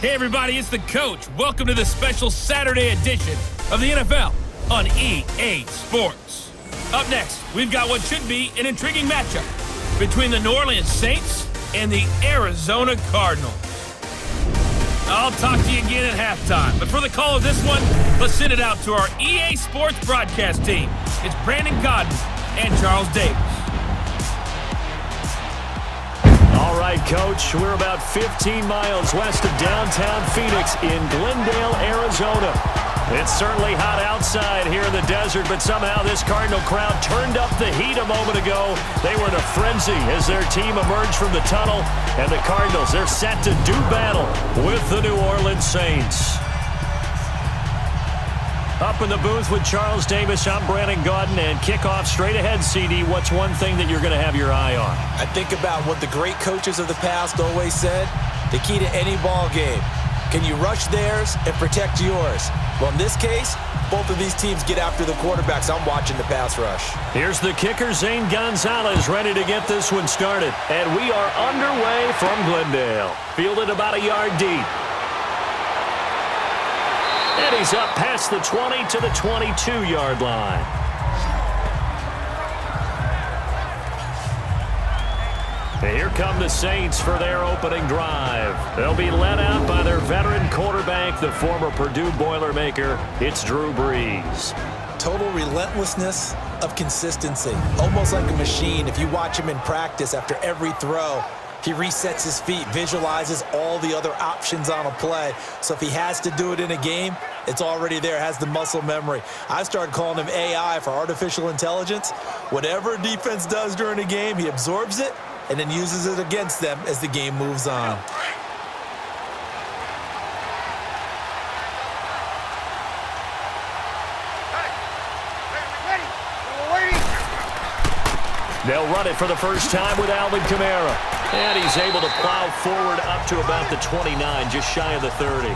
Hey everybody, it's the Coach. Welcome to the special Saturday edition of the NFL on EA Sports. Up next, we've got what should be an intriguing matchup between the New Orleans Saints and the Arizona Cardinals. I'll talk to you again at halftime, but for the call of this one, let's send it out to our EA Sports broadcast team. It's Brandon Cotton and Charles Davis. All right, Coach, we're about 15 miles west of downtown Phoenix in Glendale, Arizona. It's certainly hot outside here in the desert, but somehow this Cardinal crowd turned up the heat a moment ago. They were in a frenzy as their team emerged from the tunnel, and the Cardinals, they're set to do battle with the New Orleans Saints. Up in the booth with Charles Davis, I'm Brandon Gaudin, and kickoff straight ahead, CD. What's one thing that you're going to have your eye on? I think about what the great coaches of the past always said. The key to any ball game. Can you rush theirs and protect yours? Well, in this case, both of these teams get after the quarterbacks. I'm watching the pass rush. Here's the kicker, Zane Gonzalez, ready to get this one started. And we are underway from Glendale. Fielded about a yard deep. And he's up past the 20 to the 22-yard line. And here come the Saints for their opening drive. They'll be led out by their veteran quarterback, the former Purdue Boilermaker. It's Drew Brees. Total relentlessness of consistency. Almost like a machine. If you watch him in practice after every throw, he resets his feet, visualizes all the other options on a play. So if he has to do it in a game, it's already there, has the muscle memory. I started calling him AI for artificial intelligence. Whatever a defense does during a game, he absorbs it and then uses it against them as the game moves on. They'll run it for the first time with Alvin Kamara. And he's able to plow forward up to about the 29, just shy of the 30.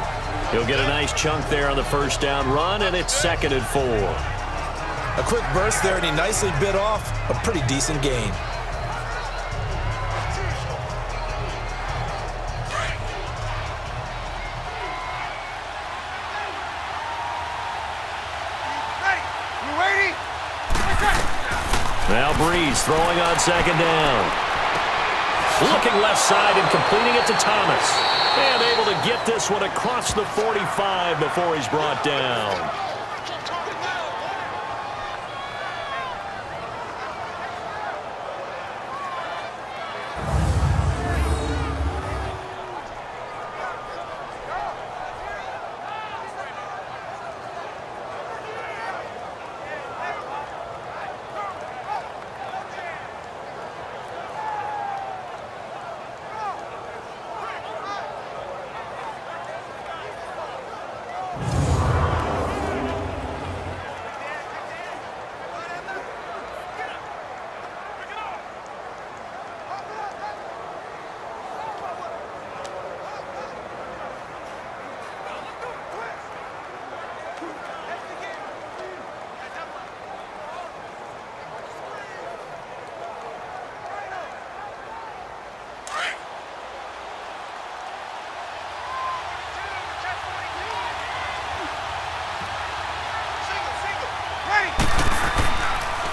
He'll get a nice chunk there on the first down run, and it's 2nd and 4. A quick burst there, and he nicely bit off a pretty decent gain. Now Brees throwing on 2nd down. Looking left side and completing it to Thomas. And able to get this one across the 45 before he's brought down.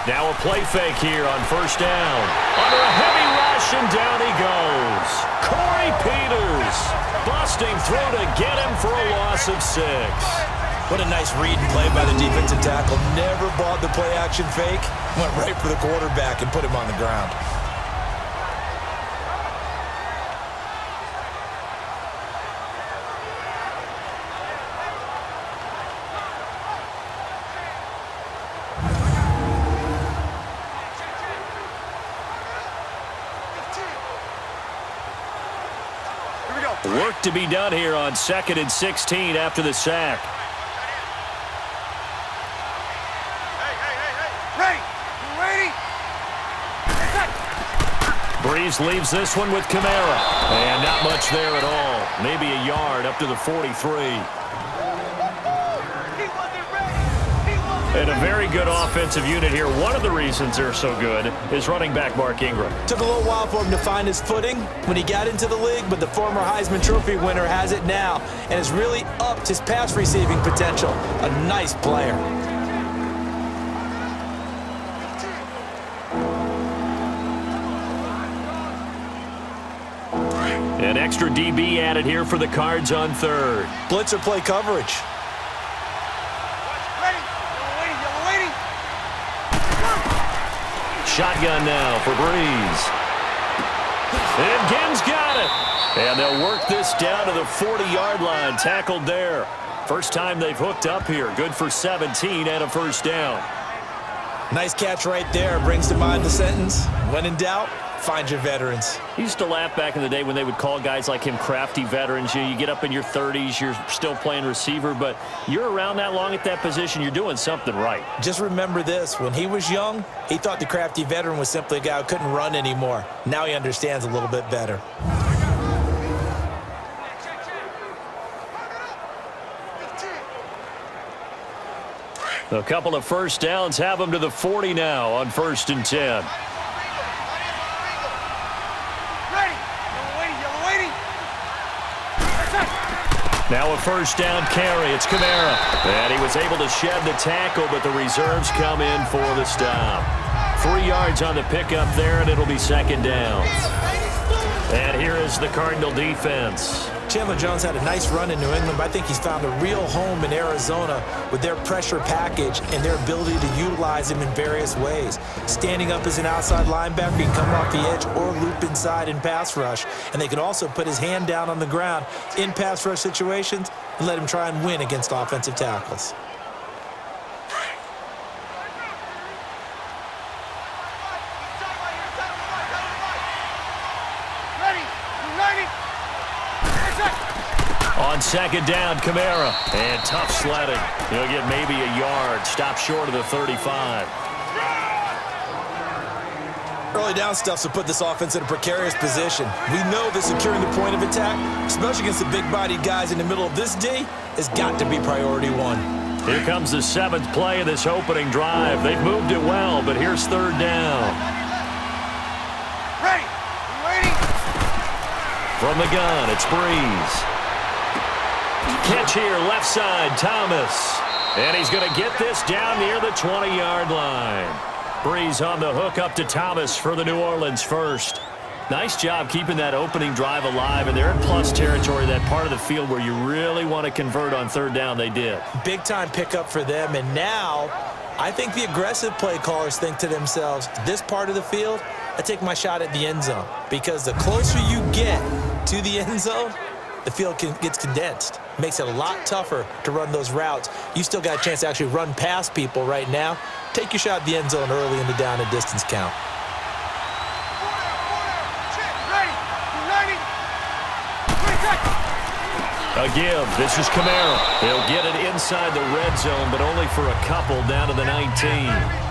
Now a play fake here on first down. Under a heavy rush, and down he goes. Corey Peters busting through to get him for a loss of 6. What a nice read and play by the defensive tackle. Never bought the play-action fake. Went right for the quarterback and put him on the ground. Work to be done here on 2nd and 16 after the sack. Brees leaves this one with Kamara. And not much there at all. Maybe a yard up to the 43. And a very good offensive unit here. One of the reasons they're so good is running back Mark Ingram. Took a little while for him to find his footing when he got into the league, but the former Heisman Trophy winner has it now and has really upped his pass receiving potential. A nice player. An extra DB added here for the Cards on third. Blitzer play coverage. Shotgun now for Brees. And Gibbs got it. And they'll work this down to the 40-yard line. Tackled there. First time they've hooked up here. Good for 17 and a first down. Nice catch right there. Brings to mind the sentence, when in doubt, find your veterans. He used to laugh back in the day when they would call guys like him crafty veterans. You get up in your 30s, you're still playing receiver, but you're around that long at that position, you're doing something right. Just remember this. When he was young, he thought the crafty veteran was simply a guy who couldn't run anymore. Now he understands a little bit better. A couple of first downs have them to the 40 now on 1st and 10. Now a first down carry. It's Kamara. And he was able to shed the tackle, but the reserves come in for the stop. 3 yards on the pickup there, and it'll be 2nd down. And here is the Cardinal defense. Chandler Jones had a nice run in New England, but I think he's found a real home in Arizona with their pressure package and their ability to utilize him in various ways. Standing up as an outside linebacker, he can come off the edge or loop inside in pass rush. And they can also put his hand down on the ground in pass rush situations and let him try and win against offensive tackles. On 2nd down, Kamara. And tough sledding. He'll get maybe a yard. Stop short of the 35. Early down stuff to put this offense in a precarious position. We know that securing the point of attack, especially against the big-bodied guys in the middle of this D, has got to be priority one. Here comes the 7th play of this opening drive. They've moved it well, but here's 3rd down. Ready. From the gun, it's Brees. Catch here, left side, Thomas. And he's going to get this down near the 20-yard line. Brees on the hook up to Thomas for the New Orleans first. Nice job keeping that opening drive alive, and they're in plus territory, that part of the field where you really want to convert on 3rd down. They did. Big-time pickup for them, and now I think the aggressive play callers think to themselves, this part of the field, I take my shot at the end zone, because the closer you get to the end zone, the field gets condensed. Makes it a lot tougher to run those routes. You still got a chance to actually run past people right now. Take your shot at the end zone early in the down and distance count. A give. This is Kamara. He'll get it inside the red zone, but only for a couple down to the 19.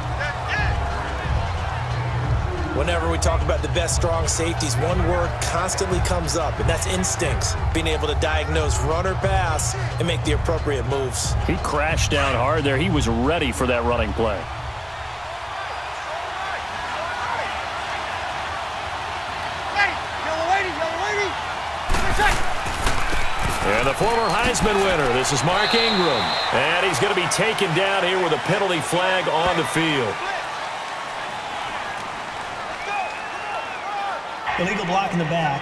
Whenever we talk about the best strong safeties, one word constantly comes up, and that's instincts. Being able to diagnose run or pass and make the appropriate moves. He crashed down hard there. He was ready for that running play. And the former Heisman winner, this is Mark Ingram. And he's going to be taken down here with a penalty flag on the field. Illegal block in the back.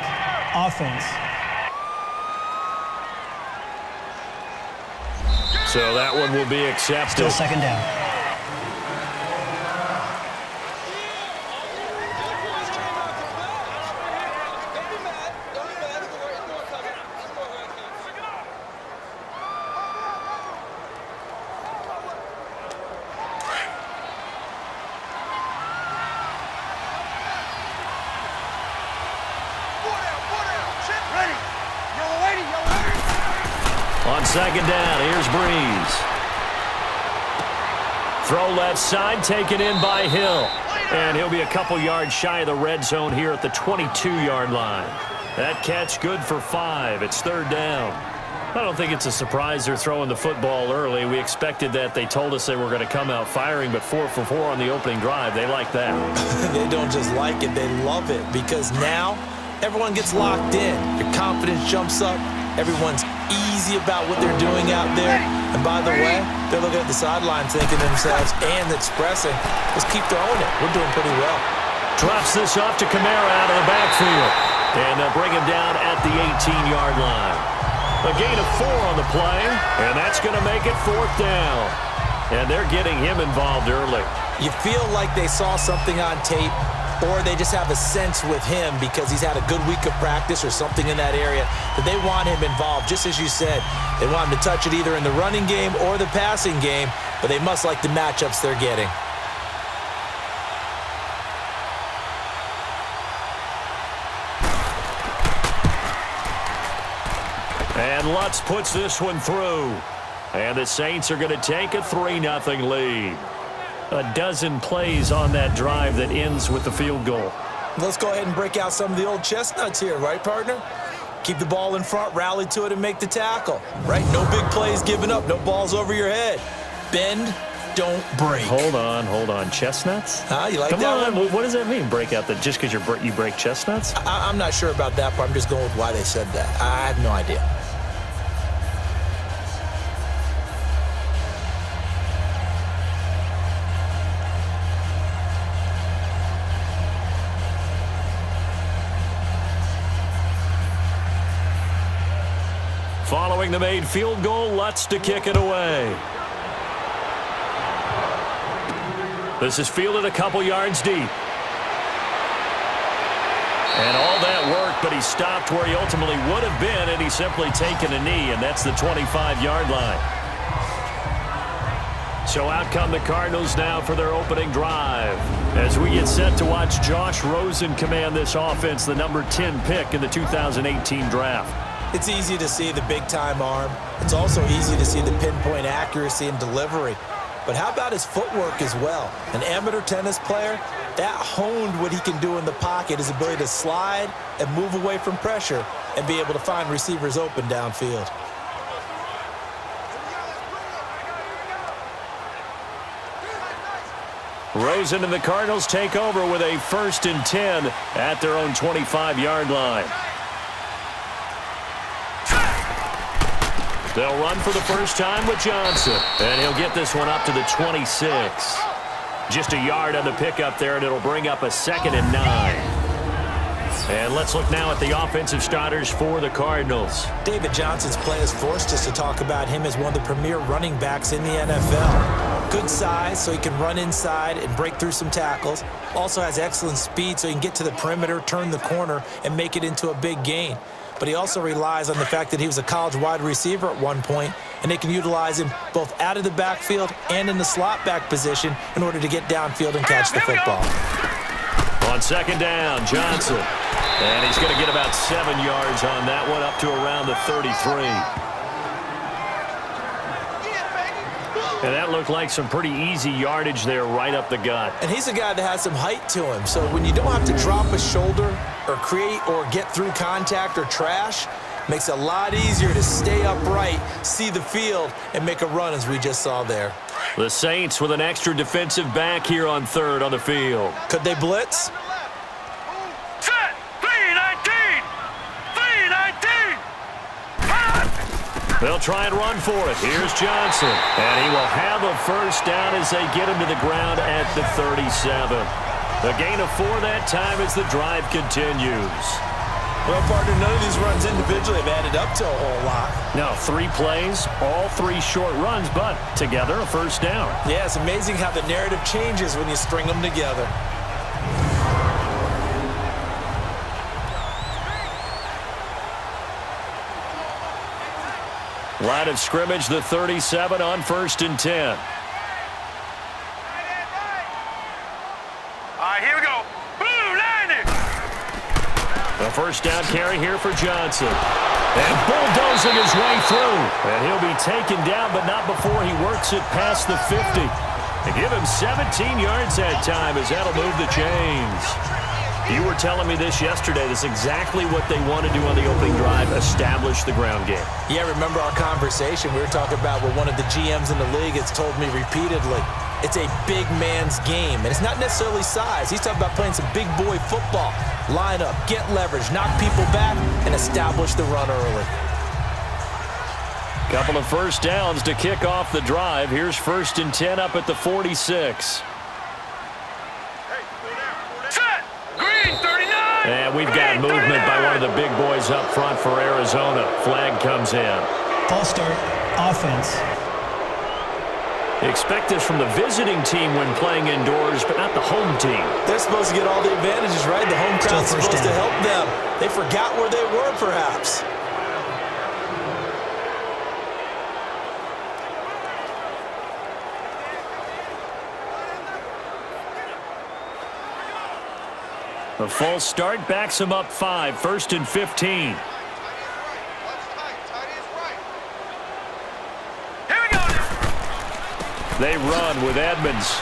Offense. So that one will be accepted. Still 2nd down. On 2nd down, here's Brees. Throw left side, taken in by Hill. And he'll be a couple yards shy of the red zone here at the 22-yard line. That catch good for 5. It's 3rd down. I don't think it's a surprise they're throwing the football early. We expected that. They told us they were going to come out firing, but 4 for 4 on the opening drive. They like that. They don't just like it, they love it, because now everyone gets locked in. Your confidence jumps up. Everyone's easy about what they're doing out there. And by the way, they're looking at the sideline thinking to themselves and expressing, let's keep throwing it. We're doing pretty well. Drops this off to Kamara out of the backfield. And they'll bring him down at the 18-yard line. A gain of 4 on the play, and that's going to make it 4th down. And they're getting him involved early. You feel like they saw something on tape, or they just have a sense with him because he's had a good week of practice or something in that area that they want him involved. Just as you said, they want him to touch it either in the running game or the passing game, but they must like the matchups they're getting. And Lutz puts this one through. And the Saints are going to take a 3-0 lead. A dozen plays on that drive that ends with the field goal. Let's go ahead and break out some of the old chestnuts here, right, partner? Keep the ball in front, rally to it, and make the tackle, right? No big plays given up, no balls over your head. Bend, don't break. Hold on. Chestnuts? You like Come that on, one? what does that mean, break out? Just because you break chestnuts? I'm not sure about that part. I'm just going with why they said that. I have no idea. Following the made field goal, Lutz to kick it away. This is fielded a couple yards deep. And all that work, but he stopped where he ultimately would have been, and he's simply taken a knee, and that's the 25-yard line. So out come the Cardinals now for their opening drive. As we get set to watch Josh Rosen command this offense, the number 10 pick in the 2018 draft. It's easy to see the big-time arm. It's also easy to see the pinpoint accuracy and delivery. But how about his footwork as well? An amateur tennis player, that honed what he can do in the pocket, his ability to slide and move away from pressure and be able to find receivers open downfield. Rosen and the Cardinals take over with a 1st and 10 at their own 25-yard line. They'll run for the first time with Johnson, and he'll get this one up to the 26. Just a yard on the pickup there, and it'll bring up a 2nd and 9. And let's look now at the offensive starters for the Cardinals. David Johnson's play has forced us to talk about him as one of the premier running backs in the NFL. Good size, so he can run inside and break through some tackles. Also has excellent speed, so he can get to the perimeter, turn the corner, and make it into a big gain. But he also relies on the fact that he was a college wide receiver at one point, and they can utilize him both out of the backfield and in the slot back position in order to get downfield and catch the football. On 2nd down, Johnson. And he's going to get about 7 yards on that one, up to around the 33. And that looked like some pretty easy yardage there right up the gut. And he's a guy that has some height to him. So when you don't have to drop a shoulder or create or get through contact or trash, makes it a lot easier to stay upright, see the field, and make a run as we just saw there. The Saints with an extra defensive back here on 3rd on the field. Could they blitz? Set! 3-19! 3-19! They'll try and run for it. Here's Johnson. And he will have a 1st down as they get him to the ground at the 37. The gain of 4 that time as the drive continues. Well, partner, none of these runs individually have added up to a whole lot. No, 3 plays, all 3 short runs, but together a 1st down. Yeah, it's amazing how the narrative changes when you string them together. Line of scrimmage, the 37 on 1st and 10. All right, here we go. Boom, 90! The 1st down carry here for Johnson. And bulldozing his way through. And he'll be taken down, but not before he works it past the 50. To give him 17 yards that time as that'll move the chains. You were telling me this yesterday. This is exactly what they want to do on the opening drive, establish the ground game. Yeah, remember our conversation? We were talking about what one of the GMs in the league has told me repeatedly. It's a big man's game, and it's not necessarily size. He's talking about playing some big boy football. Line up, get leverage, knock people back, and establish the run early. Couple of first downs to kick off the drive. Here's 1st and 10 up at the 46. Set. Green 39. And we've got movement by one of the big boys up front for Arizona. Flag comes in. False start. Offense. Expect this from the visiting team when playing indoors, but not the home team. They're supposed to get all the advantages, right? The home crowd's supposed to help them. They forgot where they were, perhaps. A false start backs him up 5, 1st and 15. They run with Edmonds.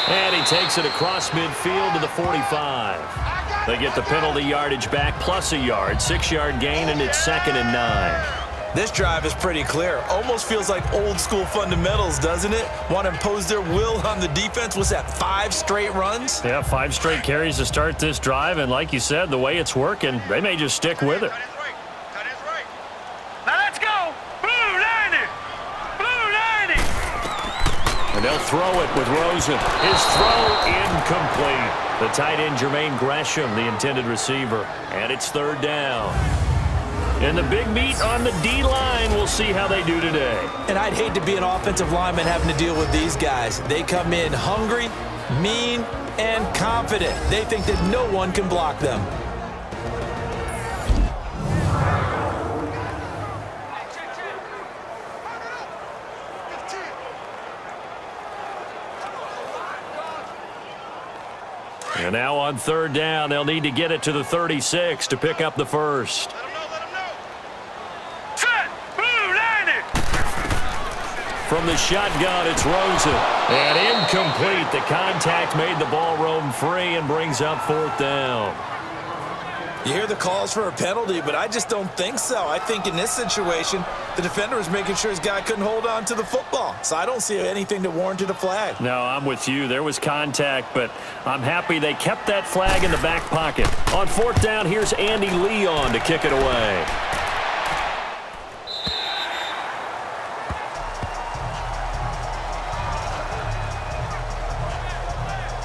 And he takes it across midfield to the 45. They get the penalty yardage back plus a yard. 6-yard gain, and it's 2nd and 9. This drive is pretty clear. Almost feels like old school fundamentals, doesn't it? Want to impose their will on the defense. Was that 5 straight runs? Yeah, 5 straight carries to start this drive. And like you said, the way it's working, they may just stick with it. Now let's go. Blue 90. Blue 90. And they'll throw it with Rosen. His throw incomplete. The tight end, Jermaine Gresham, the intended receiver. And it's 3rd down. And the big meet on the D-line. We'll see how they do today. And I'd hate to be an offensive lineman having to deal with these guys. They come in hungry, mean, and confident. They think that no one can block them. And now on 3rd down, they'll need to get it to the 36 to pick up the first. From the shotgun, it's Rosen. And incomplete. The contact made the ball roam free and brings up 4th down. You hear the calls for a penalty, but I just don't think so. I think in this situation, the defender was making sure his guy couldn't hold on to the football. So I don't see anything that warranted a flag. No, I'm with you. There was contact, but I'm happy they kept that flag in the back pocket. On 4th down, here's Andy Leon to kick it away.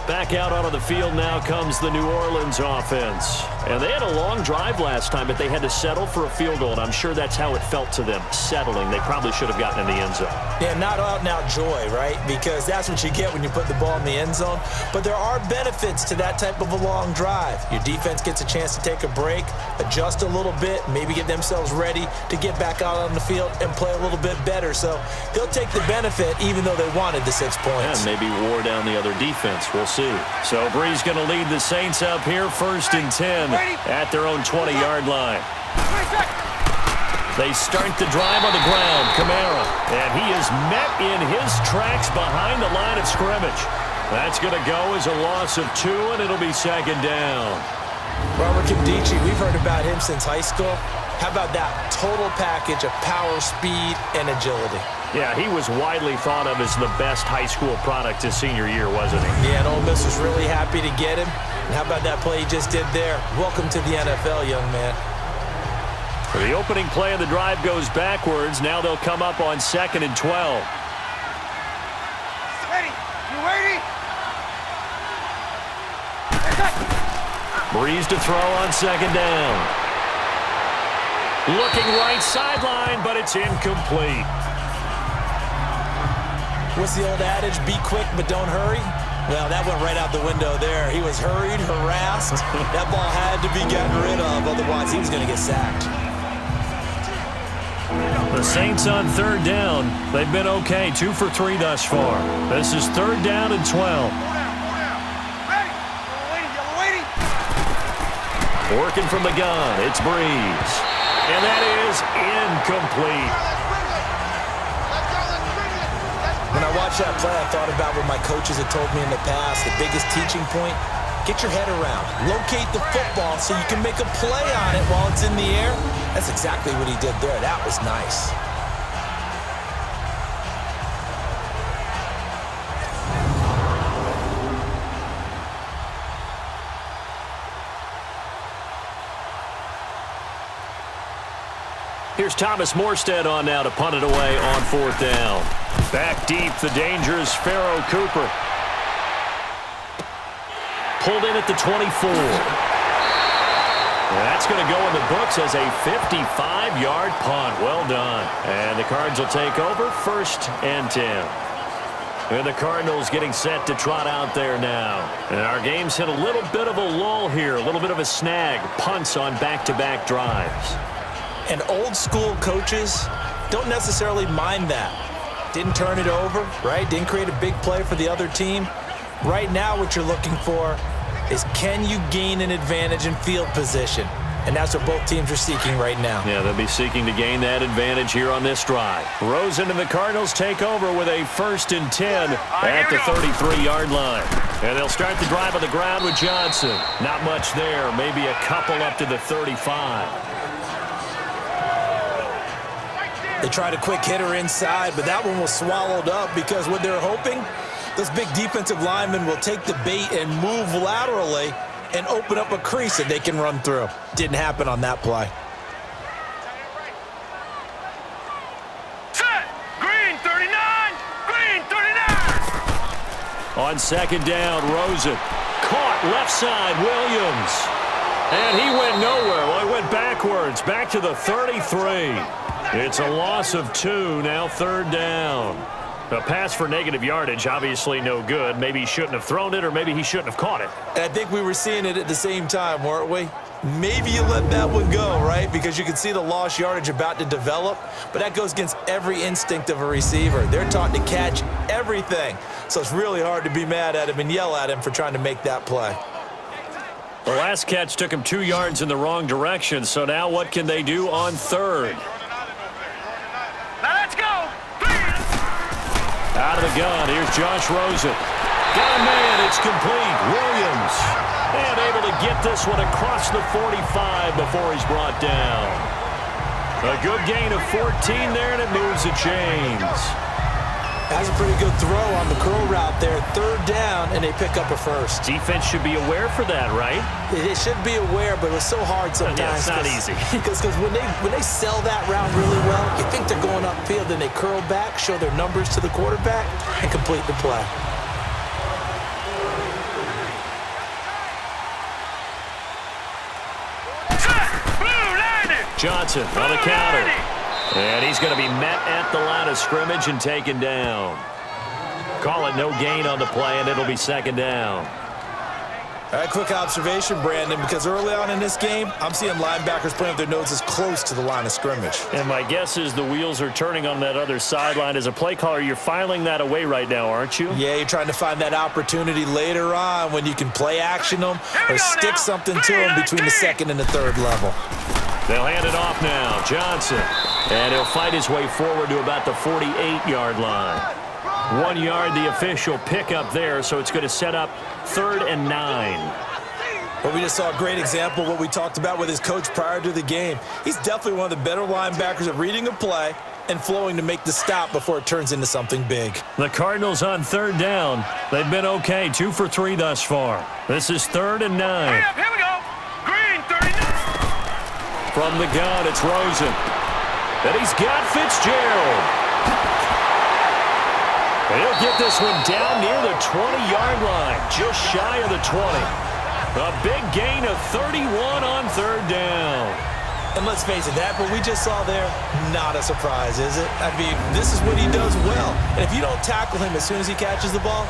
Back out onto the field now comes the New Orleans offense. And they had a long drive last time, but they had to settle for a field goal, and I'm sure that's how it felt to them, settling. They probably should have gotten in the end zone. Yeah, not out-and-out joy, right? Because that's what you get when you put the ball in the end zone. But there are benefits to that type of a long drive. Your defense gets a chance to take a break, adjust a little bit, maybe get themselves ready to get back out on the field and play a little bit better. So they'll take the benefit even though they wanted the 6 points. And maybe wore down the other defense. We'll see. So Brees going to lead the Saints up here 1st and 10 at their own 20-yard line. They start the drive on the ground. Kamara. And he is met in his tracks behind the line of scrimmage. That's going to go as a loss of 2, and it'll be 2nd down. Robert Kimdichie, we've heard about him since high school. How about that total package of power, speed, and agility? Yeah, he was widely thought of as the best high school product his senior year, wasn't he? Yeah, and Ole Miss was really happy to get him. And how about that play he just did there? Welcome to the NFL, young man. The opening play of the drive goes backwards. Now they'll come up on 2nd and 12. Ready? You ready? Brees to throw on 2nd down. Looking right sideline, but it's incomplete. What's the old adage? Be quick, but don't hurry? Well, that went right out the window there. He was hurried, harassed. That ball had to be gotten rid of, otherwise he was going to get sacked. The Saints on 3rd down. They've been okay, 2 for 3 thus far. This is 3rd down and 12. Working from the gun, it's Brees. And that is incomplete. When I watched that play, I thought about what my coaches had told me in the past. The biggest teaching point, Get your head around. Locate the football so you can make a play on it while it's in the air. That's exactly what he did there. That was nice. Here's Thomas Morstead on now to punt it away on 4th down. Back deep, the dangerous Pharaoh Cooper. Pulled in at the 24. That's going to go in the books as a 55-yard punt. Well done. And the Cards will take over 1st and 10. And the Cardinals getting set to trot out there now. And our game's hit a little bit of a lull here, a little bit of a snag. Punts on back-to-back drives. And old-school coaches don't necessarily mind that. Didn't turn it over, right? Didn't create a big play for the other team. Right now what you're looking for is, can you gain an advantage in field position? And that's what both teams are seeking right now. Yeah, they'll be seeking to gain that advantage here on this drive. Rosen and the Cardinals take over with a 1st and 10 at the 33-yard line. And they'll start the drive on the ground with Johnson. Not much there, maybe a couple up to the 35. They tried a quick hitter inside, but that one was swallowed up because what they're hoping, those big defensive linemen will take the bait and move laterally and open up a crease that they can run through. Didn't happen on that play. Set. Green 39. Green 39. On 2nd down, Rosen. Caught left side, Williams. And he went nowhere. Well, he went backwards, back to the 33. It's a loss of 2, now 3rd down. A pass for negative yardage, obviously no good. Maybe he shouldn't have thrown it, or maybe he shouldn't have caught it. And I think we were seeing it at the same time, weren't we? Maybe you let that one go, right? Because you can see the lost yardage about to develop, but that goes against every instinct of a receiver. They're taught to catch everything. So it's really hard to be mad at him and yell at him for trying to make that play. The last catch took him 2 yards in the wrong direction, so now what can they do on 3rd? Now let's go. Out of the gun, here's Josh Rosen. Got a man, it's complete. Williams. And able to get this one across the 45 before he's brought down. A good gain of 14 there, and it moves the chains. That's a pretty good throw on the curl route there. 3rd down, and they pick up a 1st. Defense should be aware for that, right? They should be aware, but it's so hard sometimes. Yeah, it's not easy. Because when they sell that route really well, you think they're going upfield, then they curl back, show their numbers to the quarterback, and complete the play. Set. Blue 90. Johnson on the counter. And he's going to be met at the line of scrimmage and taken down. Call it no gain on the play, and it'll be 2nd down. All right, quick observation, Brandon, because early on in this game, I'm seeing linebackers playing with their noses close to the line of scrimmage. And my guess is the wheels are turning on that other sideline. As a play caller, you're filing that away right now, aren't you? Yeah, you're trying to find that opportunity later on when you can play action them or stick something to them between the 2nd and the 3rd level. They'll hand it off now. Johnson. And he'll fight his way forward to about the 48-yard line. 1 yard, the official pickup there, so it's going to set up 3rd and 9. Well, we just saw a great example of what we talked about with his coach prior to the game. He's definitely one of the better linebackers at reading a play and flowing to make the stop before it turns into something big. The Cardinals on 3rd down. They've been okay, 2 for 3 thus far. This is 3rd and 9. Here we go. Green 39. From the gun, it's Rosen. And he's got Fitzgerald. He'll get this one down near the 20-yard line, just shy of the 20. A big gain of 31 on 3rd down. And let's face it, that what we just saw there, not a surprise, is it? I mean, this is what he does well. And if you don't tackle him as soon as he catches the ball,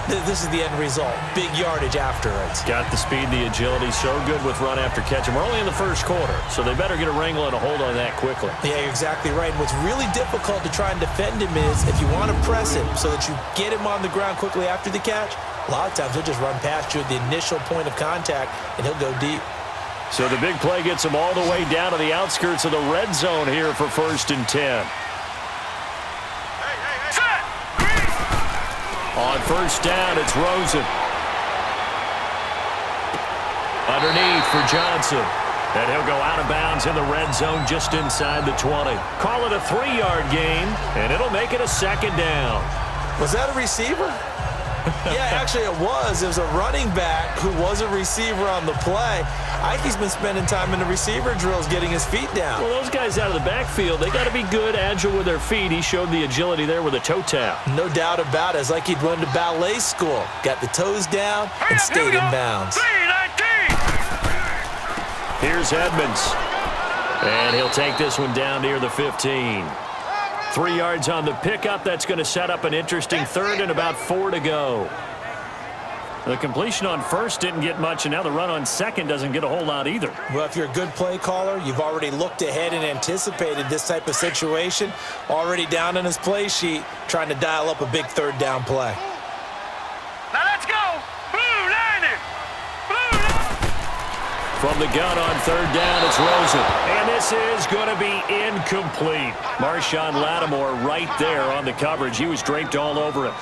this is the end result. Big yardage after it. Got the speed, the agility, so good with run after catch. And we're only in the 1st quarter, so they better get a wrangle and a hold on that quickly. Yeah, you're exactly right. And what's really difficult to try and defend him is if you want to press him so that you get him on the ground quickly after the catch, a lot of times he'll just run past you at the initial point of contact, and he'll go deep. So the big play gets him all the way down to the outskirts of the red zone here for 1st and 10. On 1st down, it's Rosen. Underneath for Johnson. And he'll go out of bounds in the red zone just inside the 20. Call it a 3-yard gain, and it'll make it a 2nd down. Was that a receiver? Yeah, actually it was. It was a running back who was a receiver on the play. Ike's been spending time in the receiver drills getting his feet down. Well, those guys out of the backfield, they got to be good, agile with their feet. He showed the agility there with a toe tap. No doubt about it. It's like he'd run to ballet school. Got the toes down and stayed in bounds. 3-19. Here's Edmonds. And he'll take this one down near the 15. 3 yards on the pickup. That's going to set up an interesting 3rd and about 4 to go. The completion on 1st didn't get much, and now the run on 2nd doesn't get a whole lot either. Well, if you're a good play caller, you've already looked ahead and anticipated this type of situation. Already down on his play sheet, trying to dial up a big 3rd down play. Now let's go. Blue Niner. From the gun on 3rd down, it's Rosen. And this is going to be incomplete. Marshawn Lattimore right there on the coverage. He was draped all over it.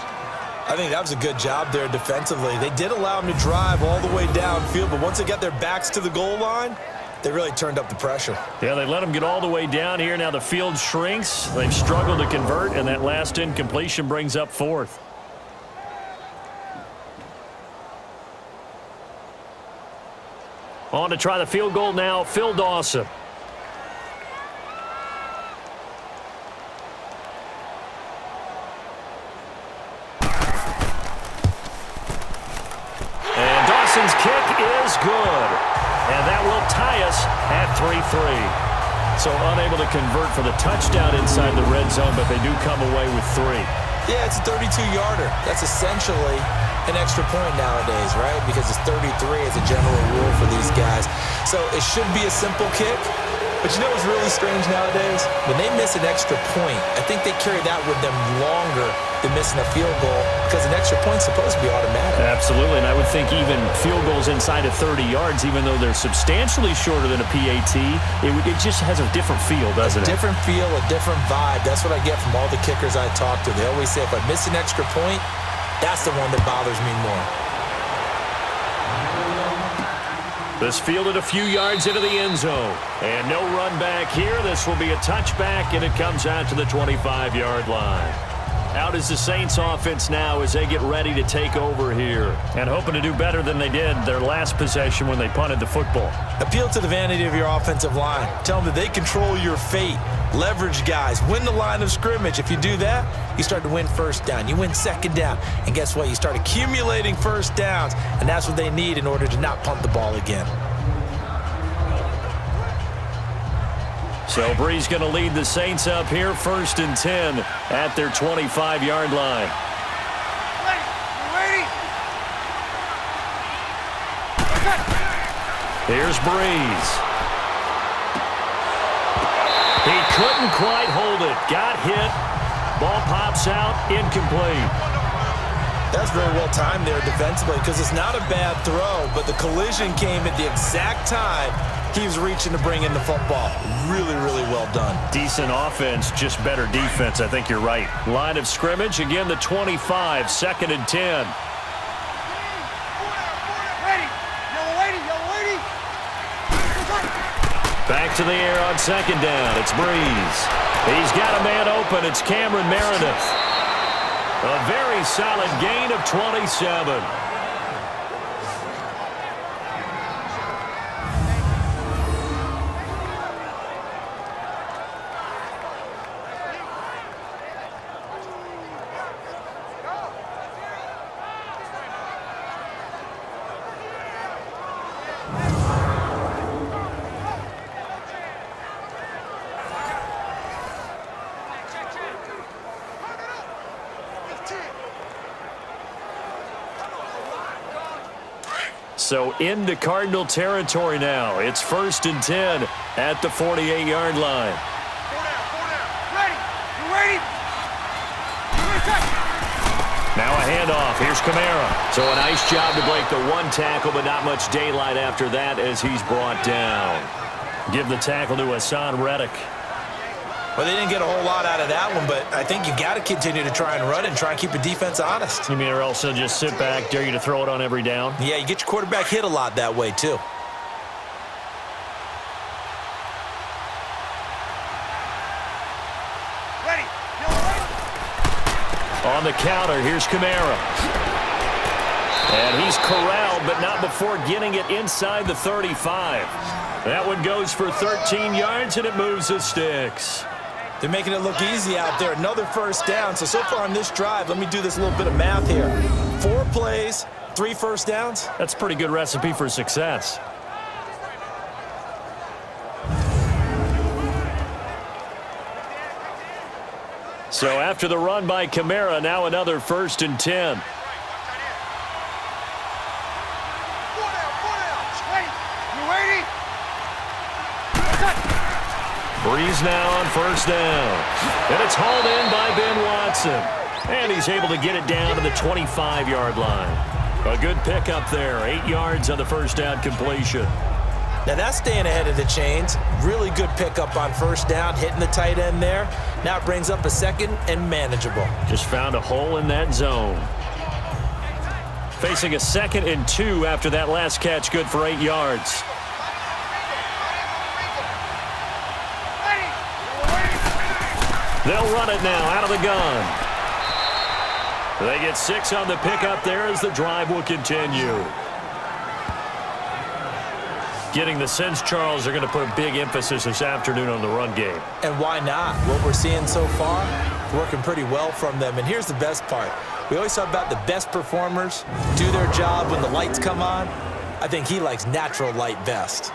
I think that was a good job there defensively. They did allow him to drive all the way downfield, but once they got their backs to the goal line, they really turned up the pressure. Yeah, they let him get all the way down here. Now the field shrinks. They've struggled to convert, and that last incompletion brings up 4th. On to try the field goal now, Phil Dawson. And Dawson's kick is good. And that will tie us at 3-3. So unable to convert for the touchdown inside the red zone, but they do come away with 3. Yeah, it's a 32-yarder. That's essentially an extra point nowadays, right? Because it's 33 as a general rule for these guys. So it should be a simple kick. But you know what's really strange nowadays? When they miss an extra point, I think they carry that with them longer than missing a field goal because an extra point's supposed to be automatic. Absolutely, and I would think even field goals inside of 30 yards, even though they're substantially shorter than a PAT, it just has a different feel, doesn't it? A different feel, a different vibe. That's what I get from all the kickers I talk to. They always say if I miss an extra point, that's the one that bothers me more. This fielded a few yards into the end zone. And no run back here. This will be a touchback, and it comes out to the 25-yard line. Out is the Saints offense now as they get ready to take over here. And hoping to do better than they did their last possession when they punted the football. Appeal to the vanity of your offensive line. Tell them that they control your fate. Leverage guys. Win the line of scrimmage. If you do that, you start to win 1st down. You win 2nd down. And guess what? You start accumulating 1st downs. And that's what they need in order to not punt the ball again. So Brees going to lead the Saints up here 1st and 10 at their 25-yard line. Here's Brees. He couldn't quite hold it. Got hit. Ball pops out. Incomplete. That's very well timed there defensively because it's not a bad throw, but the collision came at the exact time he was reaching to bring in the football. Really, really well done. Decent offense, just better defense. I think you're right. Line of scrimmage, again, the 25, 2nd and 10. Back to the air on 2nd down. It's Brees. He's got a man open. It's Cameron Meredith. A very solid gain of 27. So into Cardinal territory now. It's 1st and 10 at the 48-yard line. Now a handoff. Here's Kamara. So a nice job to break the 1 tackle, but not much daylight after that as he's brought down. Give the tackle to Hassan Reddick. Well, they didn't get a whole lot out of that one, but I think you got to continue to try and run and try and keep the defense honest. You mean or else they'll just sit back, dare you to throw it on every down? Yeah, you get your quarterback hit a lot that way, too. Ready. On the counter, here's Kamara. And he's corralled, but not before getting it inside the 35. That one goes for 13 yards, and it moves the sticks. They're making it look easy out there. Another first down. So far on this drive, let me do this little bit of math here. 4 plays, 3 first downs. That's a pretty good recipe for success. So after the run by Kamara, now another 1st and 10. Brees now on 1st down. And it's hauled in by Ben Watson. And he's able to get it down to the 25-yard line. A good pickup there. 8 yards on the 1st down completion. Now that's staying ahead of the chains. Really good pickup on 1st down, hitting the tight end there. Now it brings up a 2nd and manageable. Just found a hole in that zone. Facing a 2nd and 2 after that last catch, good for 8 yards. They'll run it now out of the gun. They get 6 on the pickup there as the drive will continue. Getting the sense, Charles, they're going to put a big emphasis this afternoon on the run game. And why not? What we're seeing so far, working pretty well from them. And here's the best part. We always talk about the best performers do their job when the lights come on. I think he likes natural light best.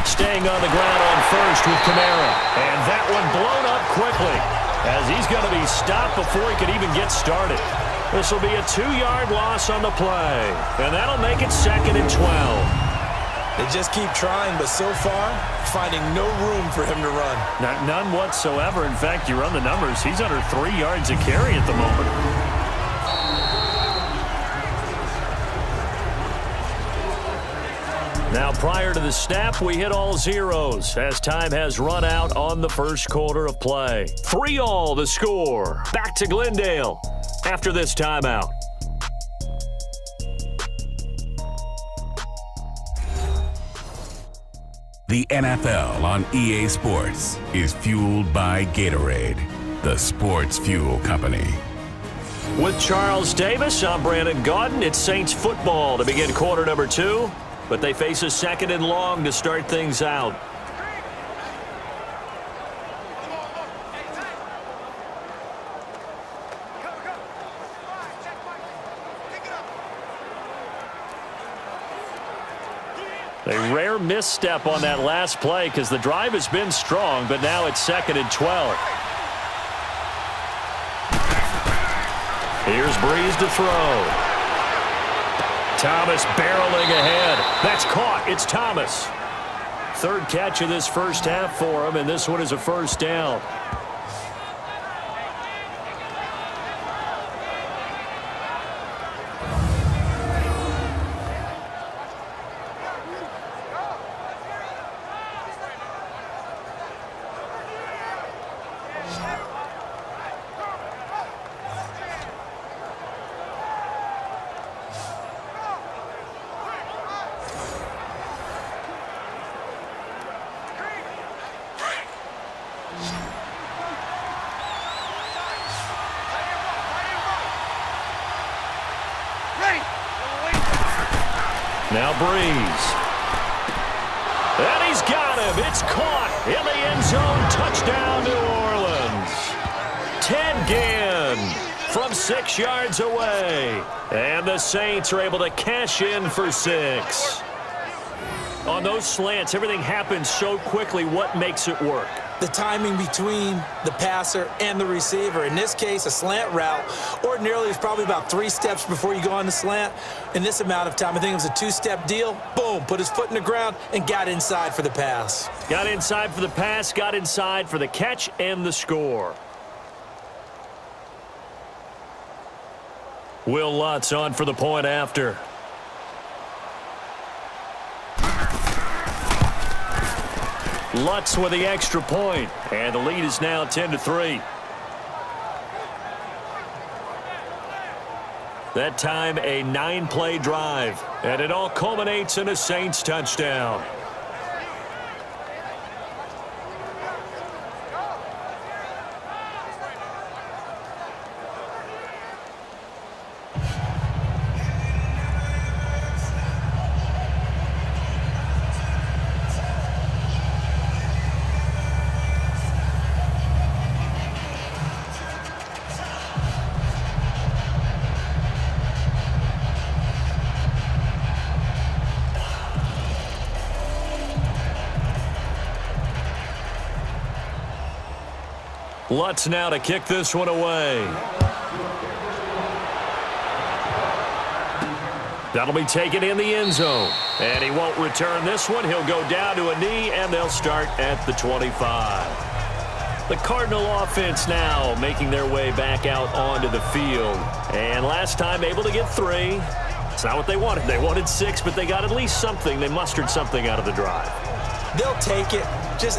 Staying on the ground on 1st with Kamara. And that one blown up quickly as he's going to be stopped before he could even get started. This will be a 2-yard loss on the play. And that'll make it 2nd and 12. They just keep trying, but so far, finding no room for him to run. None whatsoever. In fact, you run the numbers. He's under 3 yards a carry at the moment. Now, prior to the snap, we hit all zeros as time has run out on the 1st quarter of play. 3-all the score. Back to Glendale after this timeout. The NFL on EA Sports is fueled by Gatorade, the sports fuel company. With Charles Davis, I'm Brandon Gaudin. It's Saints football to begin quarter number 2. But they face a 2nd and long to start things out. A rare misstep on that last play because the drive has been strong, but now it's 2nd and 12. Here's Brees to throw. Thomas barreling ahead. That's caught. It's Thomas. 3rd catch of this 1st half for him, and this one is a 1st down. Now Brees. And he's got him. It's caught in the end zone. Touchdown, New Orleans. Ted Ginn from 6 yards away. And the Saints are able to cash in for 6. On those slants, everything happens so quickly. What makes it work? The timing between the passer and the receiver. In this case, a slant route. Ordinarily, it's probably about 3 steps before you go on the slant. In this amount of time, I think it was a 2-step deal. Boom, put his foot in the ground and got inside for the pass. Got inside for the pass, got inside for the catch and the score. Will Lutz on for the point after. Lutz with the extra point, and the lead is now 10-3. That time a 9-play drive, and it all culminates in a Saints touchdown. Lutz now to kick this one away. That'll be taken in the end zone. And he won't return this one. He'll go down to a knee, and they'll start at the 25. The Cardinal offense now making their way back out onto the field. And last time able to get 3. It's not what they wanted. They wanted 6, but they got at least something. They mustered something out of the drive. They'll take it.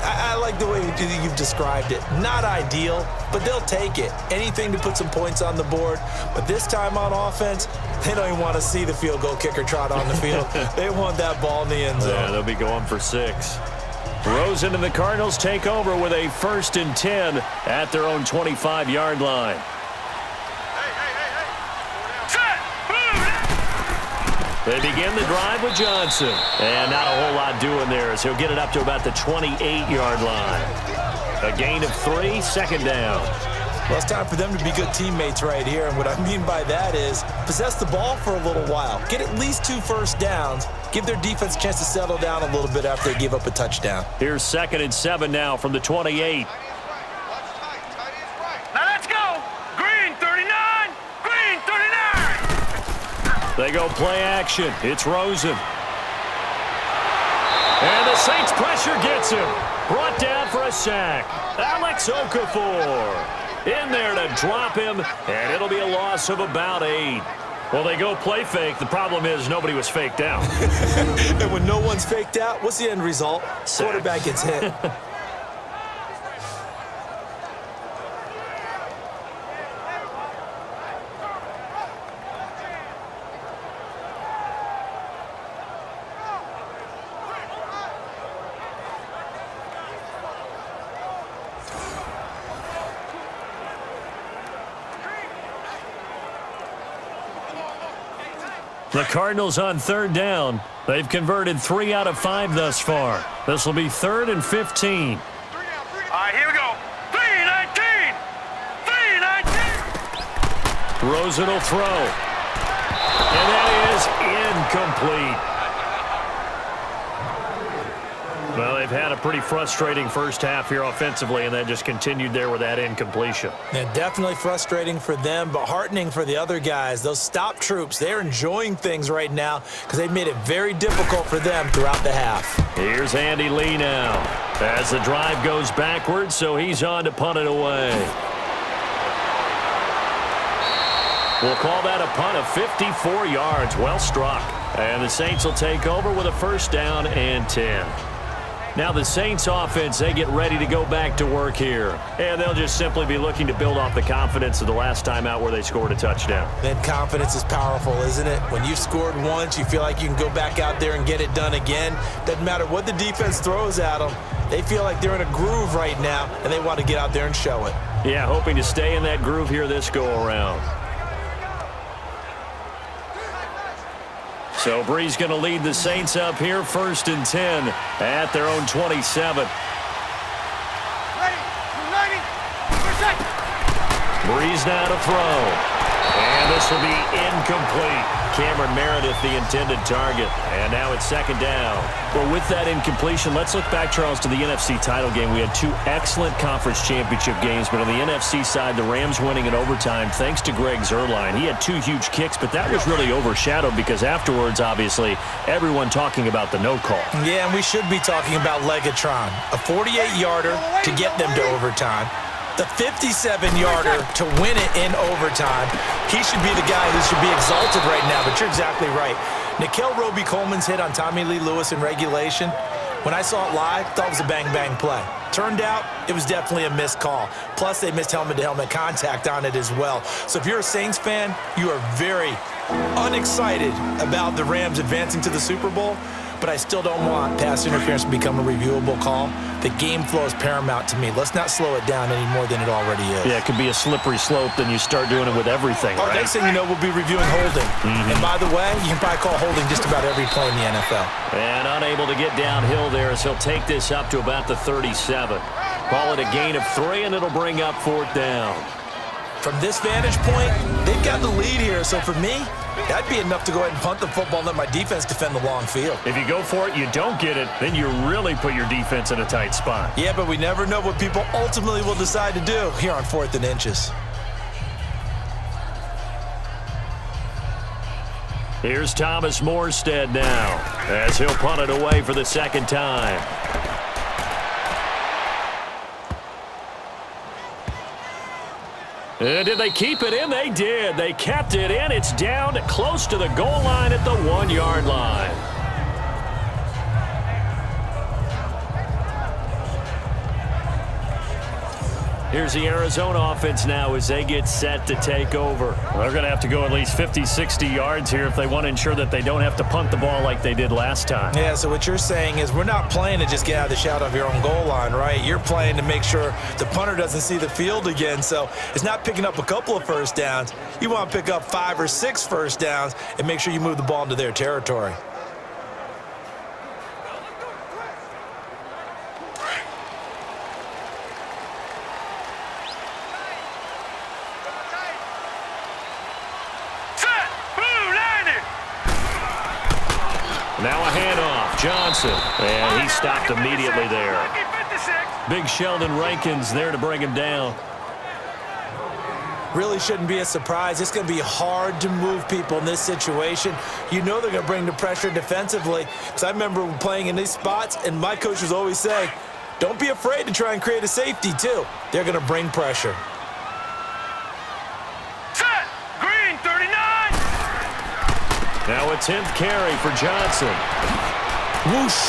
I like the way you've described it. Not ideal, but they'll take it. Anything to put some points on the board. But this time on offense, they don't even want to see the field goal kicker trot on the field. They want that ball in the end zone. Yeah, they'll be going for 6. Rosen and the Cardinals take over with a 1st and 10 at their own 25-yard line. They begin the drive with Johnson. And not a whole lot doing there as he'll get it up to about the 28-yard line. A gain of 3, 2nd down. Well, it's time for them to be good teammates right here. And what I mean by that is possess the ball for a little while. Get at least 2 first downs. Give their defense a chance to settle down a little bit after they give up a touchdown. Here's 2nd and 7 now from the 28. Now let's go. Green 39. Green 39. They go play action. It's Rosen. And the Saints pressure gets him. Brought down for a sack. Alex Okafor in there to drop him, and it'll be a loss of about 8. Well, they go play fake. The problem is nobody was faked out. And when no one's faked out, what's the end result? Sack. Quarterback gets hit. The Cardinals on 3rd down. They've converted 3 out of 5 thus far. This will be 3rd and 15. All right, here we go. 3-19. 3-19. Rosen will throw. And that is incomplete. Well, they've had a pretty frustrating first half here offensively, and then just continued there with that incompletion. And definitely frustrating for them, but heartening for the other guys. Those stop troops, they're enjoying things right now because they've made it very difficult for them throughout the half. Here's Andy Lee now as the drive goes backwards, so he's on to punt it away. We'll call that a punt of 54 yards. Well struck. And the Saints will take over with a 1st down and 10. Now the Saints offense, they get ready to go back to work here. And they'll just simply be looking to build off the confidence of the last time out where they scored a touchdown. Then confidence is powerful, isn't it? When you've scored once, you feel like you can go back out there and get it done again. Doesn't matter what the defense throws at them. They feel like they're in a groove right now, and they want to get out there and show it. Yeah, hoping to stay in that groove here this go-around. So Brees going to lead the Saints up here, 1st and 10 at their own 27. Brees now to throw. And this will be incomplete. Cameron Meredith, the intended target. And now it's 2nd down. Well, with that incompletion, let's look back, Charles, to the NFC title game. We had 2 excellent conference championship games, but on the NFC side, the Rams winning in overtime thanks to Greg Zuerlein. He had 2 huge kicks, but that was really overshadowed because afterwards, obviously, everyone talking about the no call. Yeah, and we should be talking about Legatron. A 48-yarder to get them to overtime. The 57-yarder to win it in overtime. He should be the guy who should be exalted right now, but you're exactly right. Nickell Roby-Coleman's hit on Tommy Lee Lewis in regulation, when I saw it live, thought it was a bang-bang play. Turned out, it was definitely a missed call. Plus, they missed helmet-to-helmet contact on it as well. So if you're a Saints fan, you are very unexcited about the Rams advancing to the Super Bowl, but I still don't want pass interference to become a reviewable call. The game flow is paramount to me. Let's not slow it down any more than it already is. Yeah, it could be a slippery slope, then you start doing it with everything, right? Next thing you know, we'll be reviewing holding. And by the way, you can probably call holding just about every play in the NFL. And unable to get downhill there as he'll take this up to about the 37. Call it a gain of 3, and it'll bring up 4th down. From this vantage point, they've got the lead here. So for me, that'd be enough to go ahead and punt the football and let my defense defend the long field. If you go for it, you don't get it, then you really put your defense in a tight spot. Yeah, but we never know what people ultimately will decide to do here on 4th and inches. Here's Thomas Morstead now as he'll punt it away for the second time. Did they keep it in? They did. They kept it in. It's down close to the goal line at the 1-yard line. Here's the Arizona offense now as they get set to take over. They're going to have to go at least 50, 60 yards here if they want to ensure that they don't have to punt the ball like they did last time. Yeah, so what you're saying is we're not playing to just get out of the shadow of your own goal line, right? You're playing to make sure the punter doesn't see the field again. So it's not picking up a couple of first downs. You want to pick up 5 or 6 first downs and make sure you move the ball into their territory. Now a handoff. Johnson. And he stopped immediately there. Big Sheldon Rankins there to bring him down. Really shouldn't be a surprise. It's going to be hard to move people in this situation. You know they're going to bring the pressure defensively. Because I remember playing in these spots, and my coaches always say, don't be afraid to try and create a safety, too. They're going to bring pressure. Now a 10th carry for Johnson. Whoosh.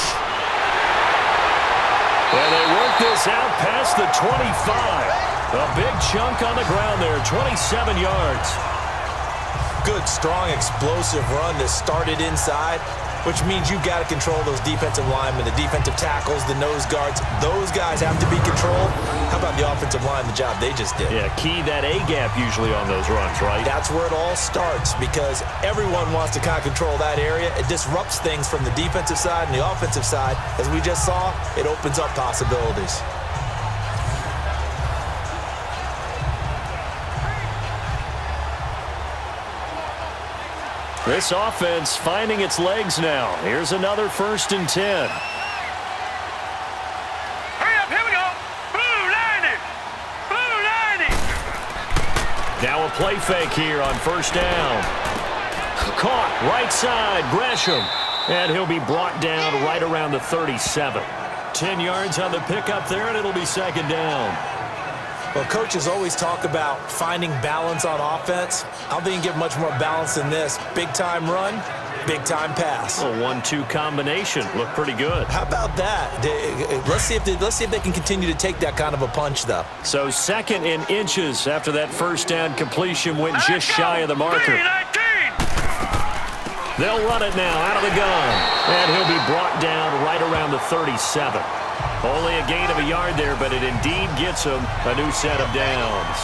And they work this out past the 25. A big chunk on the ground there, 27 yards. Good, strong, explosive run that started inside, which means you've got to control those defensive linemen, the defensive tackles, the nose guards. Those guys have to be controlled. How about the offensive line, the job they just did? Yeah, key that A-gap usually on those runs, right? That's where it all starts because everyone wants to kind of control that area. It disrupts things from the defensive side and the offensive side. As we just saw, it opens up possibilities. This offense finding its legs now. Here's another 1st and 10. Hurry up, here we go. Blue 90. Blue 90. Now a play fake here on 1st down. Caught right side, Gresham. And he'll be brought down right around the 37. 10 yards on the pickup there, and it'll be 2nd down. Well, coaches always talk about finding balance on offense. I don't think you can get much more balance than this. Big-time run, big-time pass. A 1-2 combination. Looked pretty good. How about that? Let's see if they can continue to take that kind of a punch, though. So 2nd and inches after that 1st down completion went just shy of the marker. They'll run it now out of the gun. And he'll be brought down right around the 37. Only a gain of a yard there, but it indeed gets him a new set of downs.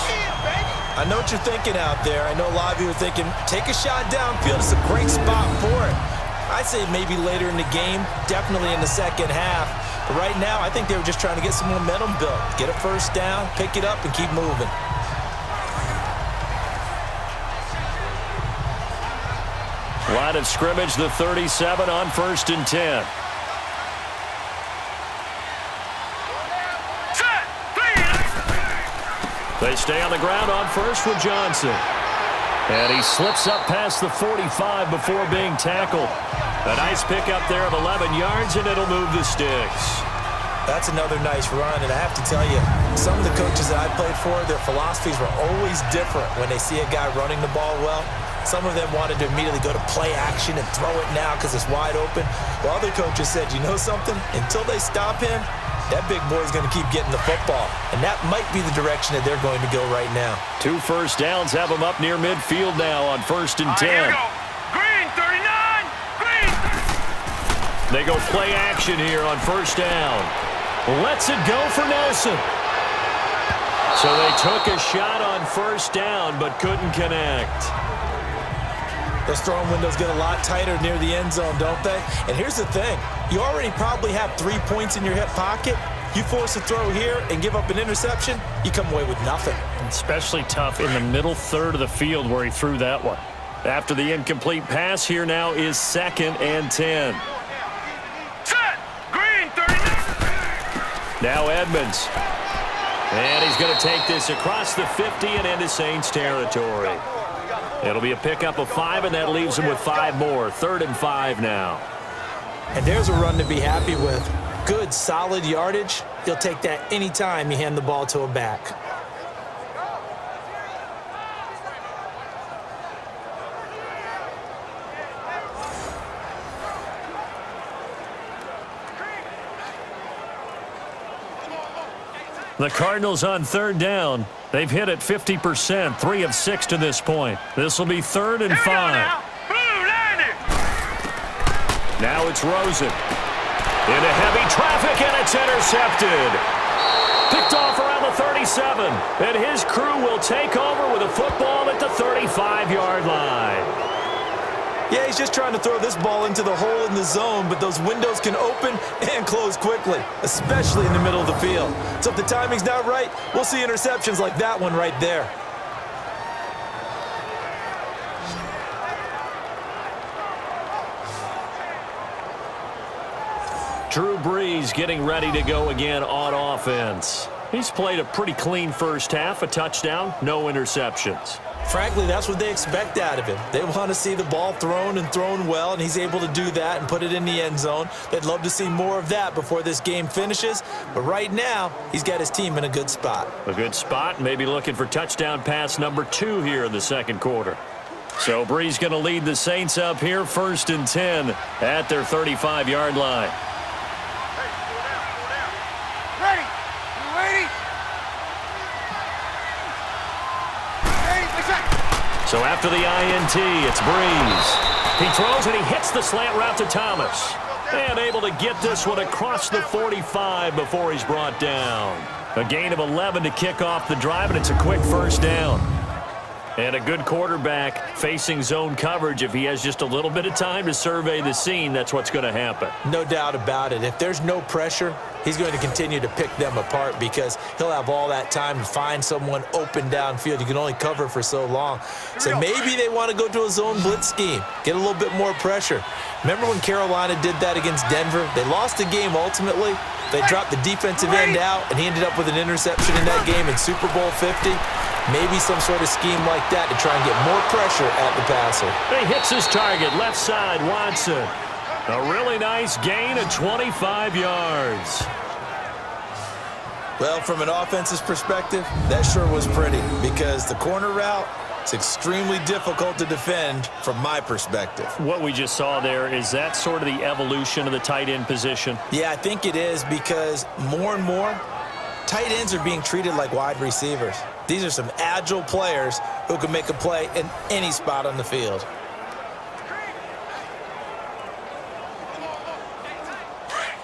I know what you're thinking out there. I know a lot of you are thinking, take a shot downfield. It's a great spot for it. I'd say maybe later in the game, definitely in the second half. But right now, I think they were just trying to get some momentum built. Get a 1st down, pick it up, and keep moving. Line of scrimmage, the 37 on 1st and 10. They stay on the ground on 1st with Johnson. And he slips up past the 45 before being tackled. A nice pickup there of 11 yards, and it'll move the sticks. That's another nice run, and I have to tell you, some of the coaches that I played for, their philosophies were always different when they see a guy running the ball well. Some of them wanted to immediately go to play action and throw it now because it's wide open. While other coaches said, you know something? Until they stop him, that big boy's going to keep getting the football. And that might be the direction that they're going to go right now. 2 first downs have them up near midfield now on 1st and 10. Here we go. Green 39. Green. They go play action here on 1st down. Lets it go for Nelson. So they took a shot on 1st down but couldn't connect. Those throwing windows get a lot tighter near the end zone, don't they? And here's the thing. You already probably have 3 points in your hip pocket. You force a throw here and give up an interception, you come away with nothing. Especially tough in the middle third of the field where he threw that one. After the incomplete pass, here now is 2nd and 10. Set. Green 39. Now Edmonds. And he's going to take this across the 50 and into Saints territory. It'll be a pickup of 5, and that leaves him with 5 more. 3rd and 5 now. And there's a run to be happy with. Good, solid yardage. You'll take that anytime you hand the ball to a back. The Cardinals on 3rd down. They've hit it 50%, 3 of 6 to this point. This will be 3rd and 5. Now. Blue 90. Now it's Rosen. Into heavy traffic, and it's intercepted. Picked off around the 37. And his crew will take over with a football at the 35-yard line. Yeah, he's just trying to throw this ball into the hole in the zone, but those windows can open and close quickly, especially in the middle of the field. So if the timing's not right, we'll see interceptions like that one right there. Drew Brees getting ready to go again on offense. He's played a pretty clean first half, a touchdown, no interceptions. Frankly, that's what they expect out of him. They want to see the ball thrown and thrown well, and he's able to do that and put it in the end zone. They'd love to see more of that before this game finishes, but right now, he's got his team in a good spot. A good spot, maybe looking for touchdown pass number 2 here in the 2nd quarter. So Brees going to lead the Saints up here, 1st and 10 at their 35-yard line. Ready. You ready? So after the INT, it's Brees. He throws and he hits the slant route to Thomas. And able to get this one across the 45 before he's brought down. A gain of 11 to kick off the drive, and it's a quick 1st down. And a good quarterback facing zone coverage. If he has just a little bit of time to survey the scene, that's what's going to happen. No doubt about it. If there's no pressure, he's going to continue to pick them apart because he'll have all that time to find someone open downfield. You can only cover for so long. So maybe they want to go to a zone blitz scheme, get a little bit more pressure. Remember when Carolina did that against Denver? They lost the game ultimately. They dropped the defensive end out, and he ended up with an interception in that game in Super Bowl 50. Maybe some sort of scheme like that to try and get more pressure at the passer. He hits his target, left side, Watson. A really nice gain of 25 yards. Well, from an offensive perspective, that sure was pretty because the corner route, it's extremely difficult to defend from my perspective. What we just saw there, is that sort of the evolution of the tight end position? Yeah, I think it is because more and more, tight ends are being treated like wide receivers. These are some agile players who can make a play in any spot on the field.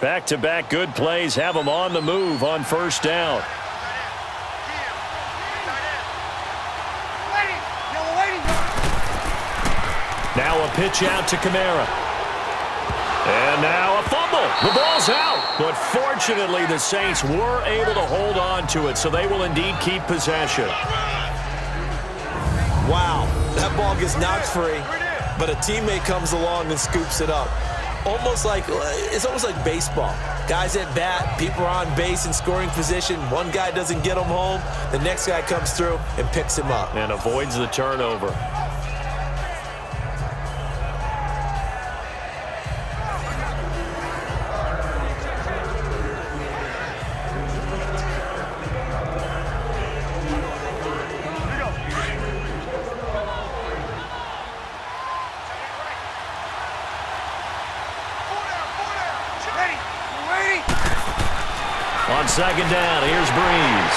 Back-to-back good plays have them on the move on 1st down. Now a pitch out to Kamara. And now a fumble. The ball's out. But fortunately, the Saints were able to hold on to it, so they will indeed keep possession. Wow, that ball gets knocked free, but a teammate comes along and scoops it up. It's almost like baseball. Guys at bat, people are on base in scoring position. One guy doesn't get him home. The next guy comes through and picks him up. And avoids the turnover. second down, here's Brees.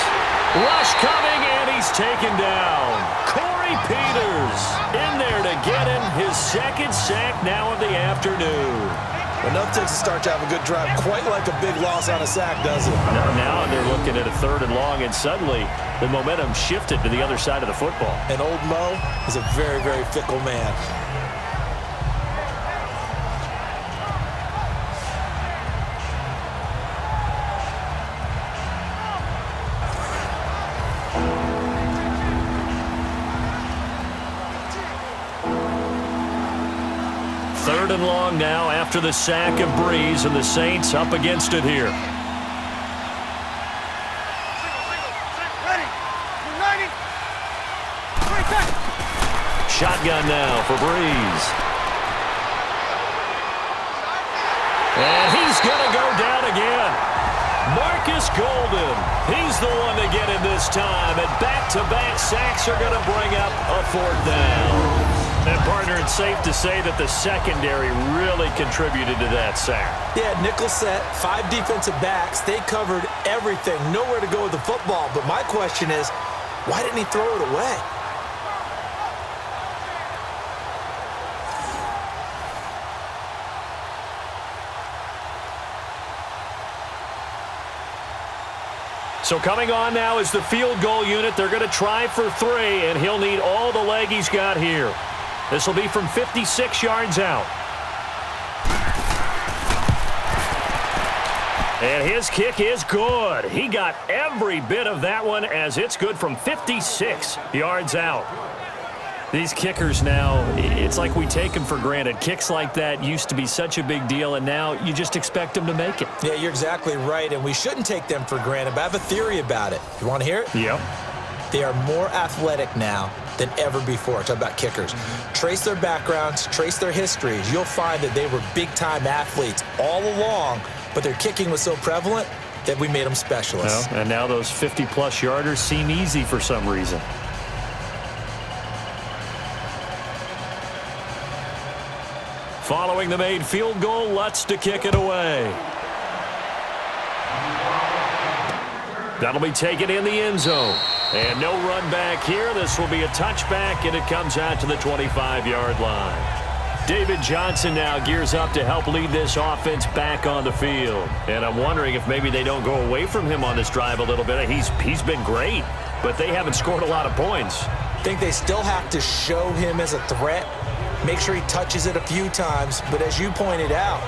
Rush coming, and he's taken down. Corey Peters in there to get him his second sack now of the afternoon. Enough takes to start to have a good drive, quite like a big loss on a sack, does it? Now they're looking at a 3rd and long, and suddenly the momentum shifted to the other side of the football. And old Mo is a very, very fickle man. Third and long now after the sack of Brees, and the Saints up against it here. Shotgun now for Brees. And he's going to go down again. Marcus Golden. He's the one to get him this time. And back-to-back sacks are going to bring up a 4th down. And, partner, it's safe to say that the secondary really contributed to that sack. Yeah, nickel set, 5 defensive backs. They covered everything. Nowhere to go with the football. But my question is, why didn't he throw it away? So coming on now is the field goal unit. They're going to try for 3, and he'll need all the leg he's got here. This will be from 56 yards out. And his kick is good. He got every bit of that one, as it's good from 56 yards out. These kickers now, it's like we take them for granted. Kicks like that used to be such a big deal, and now you just expect them to make it. Yeah, you're exactly right, and we shouldn't take them for granted, but I have a theory about it. You want to hear it? Yep. They are more athletic now than ever before. Talk about kickers. Trace their backgrounds, trace their histories. You'll find that they were big-time athletes all along, but their kicking was so prevalent that we made them specialists. Well, and now those 50-plus yarders seem easy for some reason. Following the made field goal, Lutz to kick it away. That'll be taken in the end zone. And no run back here. This will be a touchback, and it comes out to the 25-yard line. David Johnson now gears up to help lead this offense back on the field. And I'm wondering if maybe they don't go away from him on this drive a little bit. He's been great, but they haven't scored a lot of points. I think they still have to show him as a threat. Make sure he touches it a few times, but as you pointed out,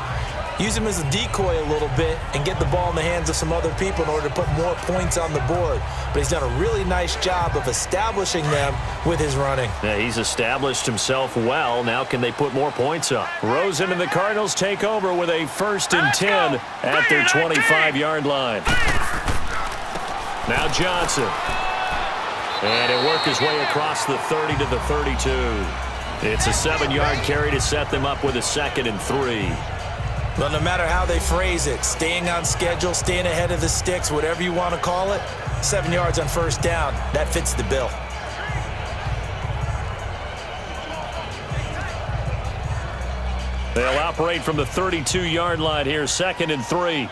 use him as a decoy a little bit and get the ball in the hands of some other people in order to put more points on the board. But he's done a really nice job of establishing them with his running. Yeah, he's established himself well. Now can they put more points up? Rosen and the Cardinals take over with a 1st and 10 at their 25-yard line. Now Johnson. And he'll work his way across the 30 to the 32. It's a 7-yard carry to set them up with a 2nd and 3. Well, no matter how they phrase it, staying on schedule, staying ahead of the sticks, whatever you want to call it, 7 yards on 1st down, that fits the bill. They'll operate from the 32-yard line here, 2nd and 3. Here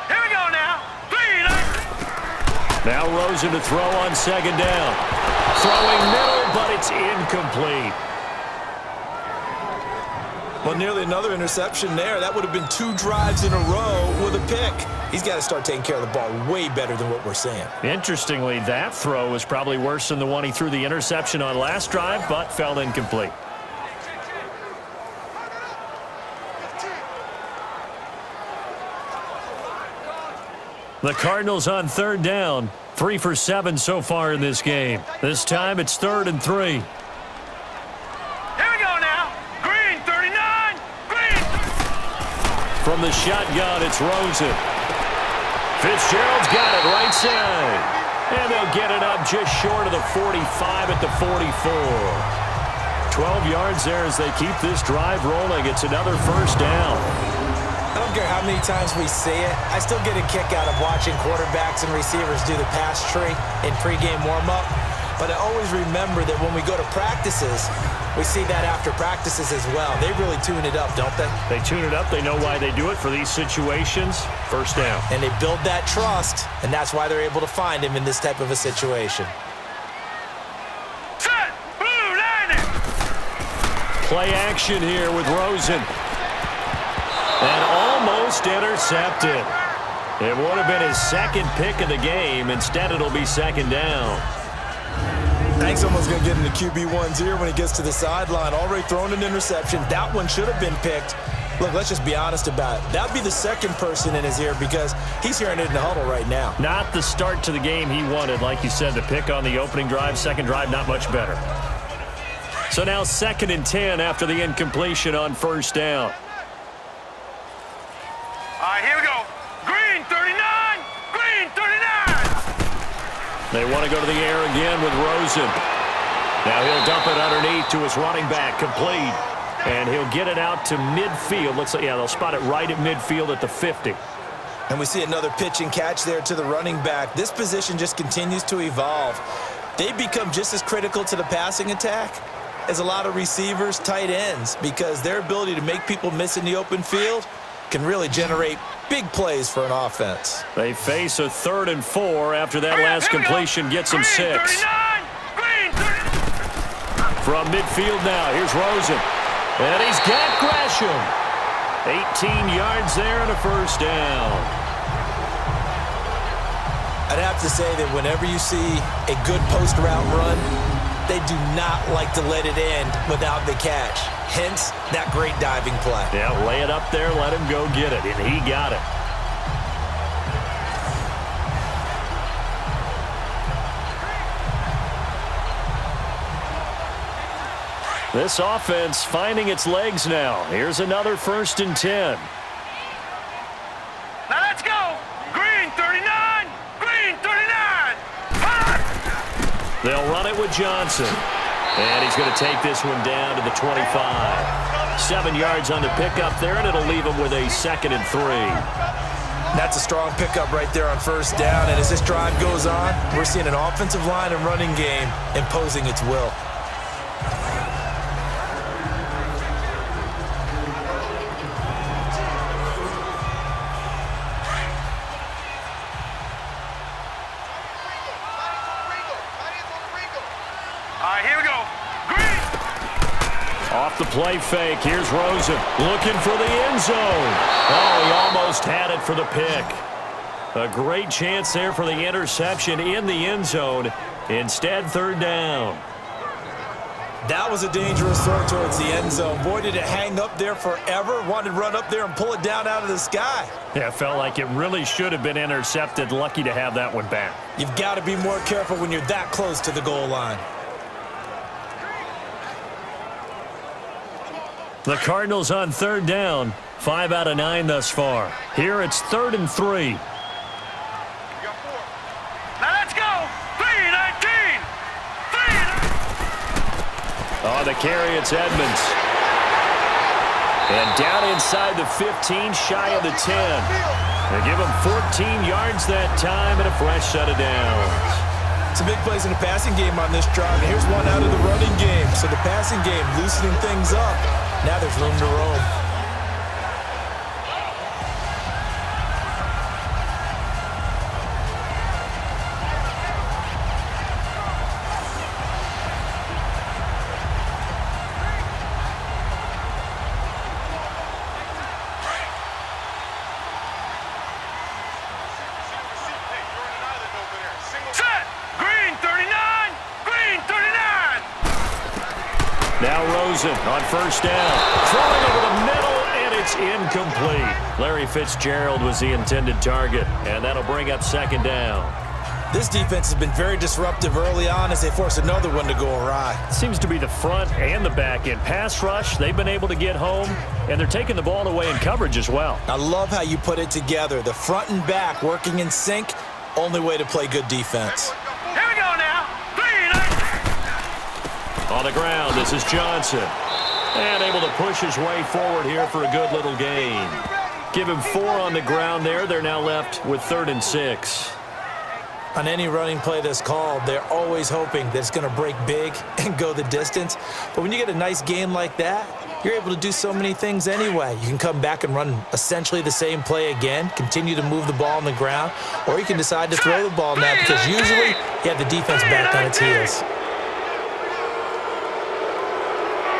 we go now. Now Rosen to throw on 2nd down. Throwing middle, but it's incomplete. Well, nearly another interception there. That would have been 2 drives in a row with a pick. He's got to start taking care of the ball way better than what we're seeing. Interestingly, that throw was probably worse than the one he threw the interception on last drive, but fell incomplete. The Cardinals on 3rd down. 3 for 7 so far in this game. This time it's 3rd and 3. Here we go now. Green, 39. Green. From the shotgun, it's Rosen. Fitzgerald's got it right side. And they'll get it up just short of the 45 at the 44. 12 yards there as they keep this drive rolling. It's another 1st down. I don't care how many times we say it, I still get a kick out of watching quarterbacks and receivers do the pass tree in pregame warm-up. But I always remember that when we go to practices, we see that after practices as well. They really tune it up, don't they? They tune it up. They know why they do it for these situations. First down. And they build that trust, and that's why they're able to find him in this type of a situation. Set. Blue line. Play action here with Rosen. And almost intercepted. It would have been his second pick of the game. Instead, it'll be second down. I think someone's going to get in the QB1's ear when he gets to the sideline. Already thrown an interception. That one should have been picked. Look, let's just be honest about it. That would be the second person in his ear because he's hearing it in the huddle right now. Not the start to the game he wanted. Like you said, the pick on the opening drive, second drive, not much better. So now 2nd and 10 after the incompletion on first down. All right, here we go. Green 39. Green 39. They want to go to the air again with Rosen. Now he'll dump it underneath to his running back, complete. And he'll get it out to midfield. Looks like, yeah, they'll spot it right at midfield at the 50. And we see another pitch and catch there to the running back. This position just continues to evolve. They become just as critical to the passing attack as a lot of receivers, tight ends, because their ability to make people miss in the open field can really generate big plays for an offense. They face a 3rd and 4 after that last completion gets them 6. From midfield now, here's Rosen. And he's got Gresham. 18 yards there and a first down. I'd have to say that whenever you see a good post route run, they do not like to let it end without the catch. Hence, that great diving play. Yeah, lay it up there, let him go get it, and he got it. This offense finding its legs now. Here's another 1st and 10. Now let's go. Green 39. Green 39. They'll run it with Johnson. And he's going to take this one down to the 25. 7 yards on the pickup there, and it'll leave him with a 2nd and 3. That's a strong pickup right there on first down. And as this drive goes on, we're seeing an offensive line and running game imposing its will. Off the play fake, here's Rosen looking for the end zone. Oh, he almost had it for the pick. A great chance there for the interception in the end zone. Instead, 3rd down. That was a dangerous throw towards the end zone. Boy, did it hang up there forever. Wanted to run up there and pull it down out of the sky. Yeah, it felt like it really should have been intercepted. Lucky to have that one back. You've got to be more careful when you're that close to the goal line. The Cardinals on 3rd down. 5 out of 9 thus far. Here it's 3rd and 3. Now let's go. 3-19. Oh, the carry, it's Edmonds. And down inside the 15, shy of the 10. They give him 14 yards that time and a fresh set of downs. Some big plays in the passing game on this drive. And here's one out of the running game. So the passing game loosening things up. Now there's room to roam. Set. Green 39. Green 39. Now Rosen on first down. Throwing over the middle, and it's incomplete. Larry Fitzgerald was the intended target, and that'll bring up 2nd down. This defense has been very disruptive early on as they force another one to go awry. Seems to be the front and the back end. Pass rush, they've been able to get home, and they're taking the ball away in coverage as well. I love how you put it together. The front and back working in sync, only way to play good defense. Here we go now. 3-19. On the ground, this is Johnson. And able to push his way forward here for a good little gain. Give him 4 on the ground there. They're now left with 3rd and 6. On any running play that's called, they're always hoping that it's going to break big and go the distance. But when you get a nice gain like that, you're able to do so many things anyway. You can come back and run essentially the same play again, continue to move the ball on the ground, or you can decide to throw the ball now because usually you have the defense back on its heels.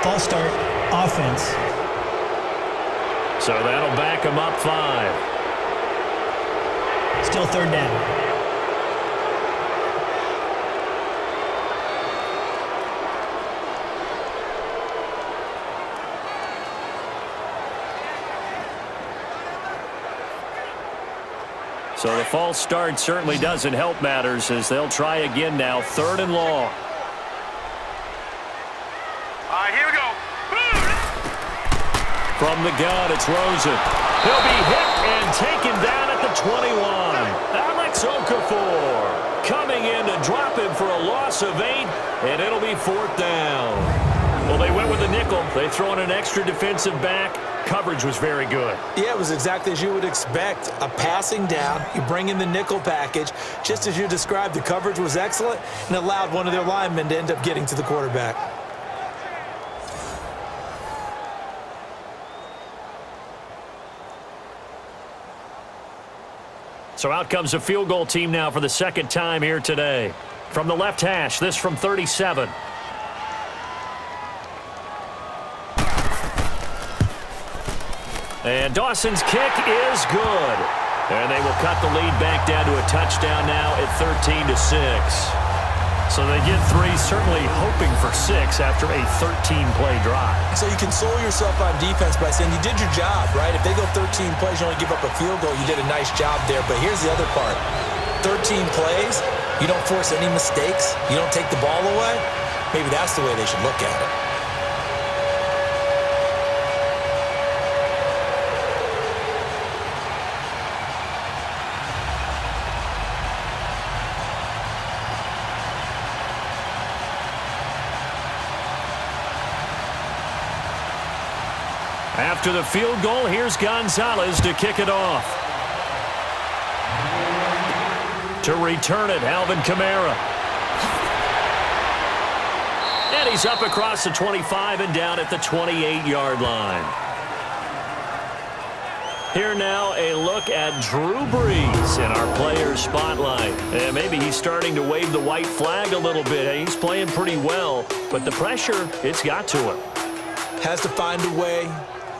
False start, offense. So that'll back them up 5. Still third down. So the false start certainly doesn't help matters as they'll try again now, 3rd and long. All right, here we go. From the gun, it's Rosen. He'll be hit and taken down at the 21. Alex Okafor coming in to drop him for a loss of 8, and it'll be 4th down. Well, they went with the nickel. They throw in an extra defensive back. Coverage was very good. Yeah, it was exactly as you would expect. A passing down, you bring in the nickel package. Just as you described, the coverage was excellent and allowed one of their linemen to end up getting to the quarterback. So out comes a field goal team now for the 2nd time here today. From the left hash, this from 37. And Dawson's kick is good. And they will cut the lead back down to a touchdown now at 13-6. So they get 3, certainly hoping for 6 after a 13-play drive. So you console yourself on defense by saying you did your job, right? If they go 13 plays, you only give up a field goal, you did a nice job there. But here's the other part. 13 plays, you don't force any mistakes, you don't take the ball away. Maybe that's the way they should look at it. After the field goal, here's Gonzalez to kick it off. To return it, Alvin Kamara. And he's up across the 25 and down at the 28-yard line. Here now, a look at Drew Brees in our player spotlight. And maybe he's starting to wave the white flag a little bit. He's playing pretty well, but the pressure, it's got to him. Has to find a way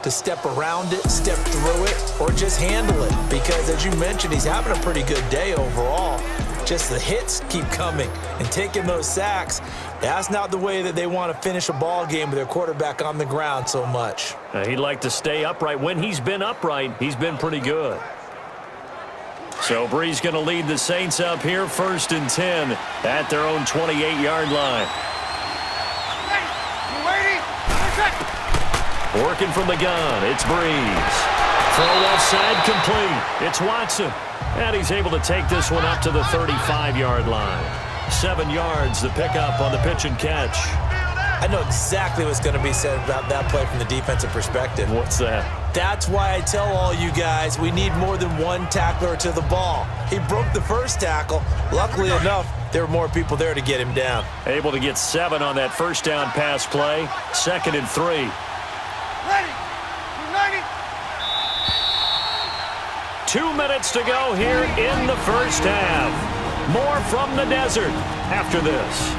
to step around it, step through it, or just handle it. Because as you mentioned, he's having a pretty good day overall. Just the hits keep coming and taking those sacks. That's not the way that they want to finish a ball game with their quarterback on the ground so much. He'd like to stay upright. When he's been upright, he's been pretty good. So Brees going to lead the Saints up here, 1st and 10 at their own 28-yard line. Working from the gun, it's Brees. Throw left side complete. It's Watson. And he's able to take this one up to the 35-yard line. 7 yards, the pickup on the pitch and catch. I know exactly what's going to be said about that play from the defensive perspective. What's that? That's why I tell all you guys we need more than one tackler to the ball. He broke the first tackle. Luckily enough, there were more people there to get him down. Able to get 7 on that first down pass play. 2nd and 3. Ready. 2 minutes to go here in the first half. More from the desert after this.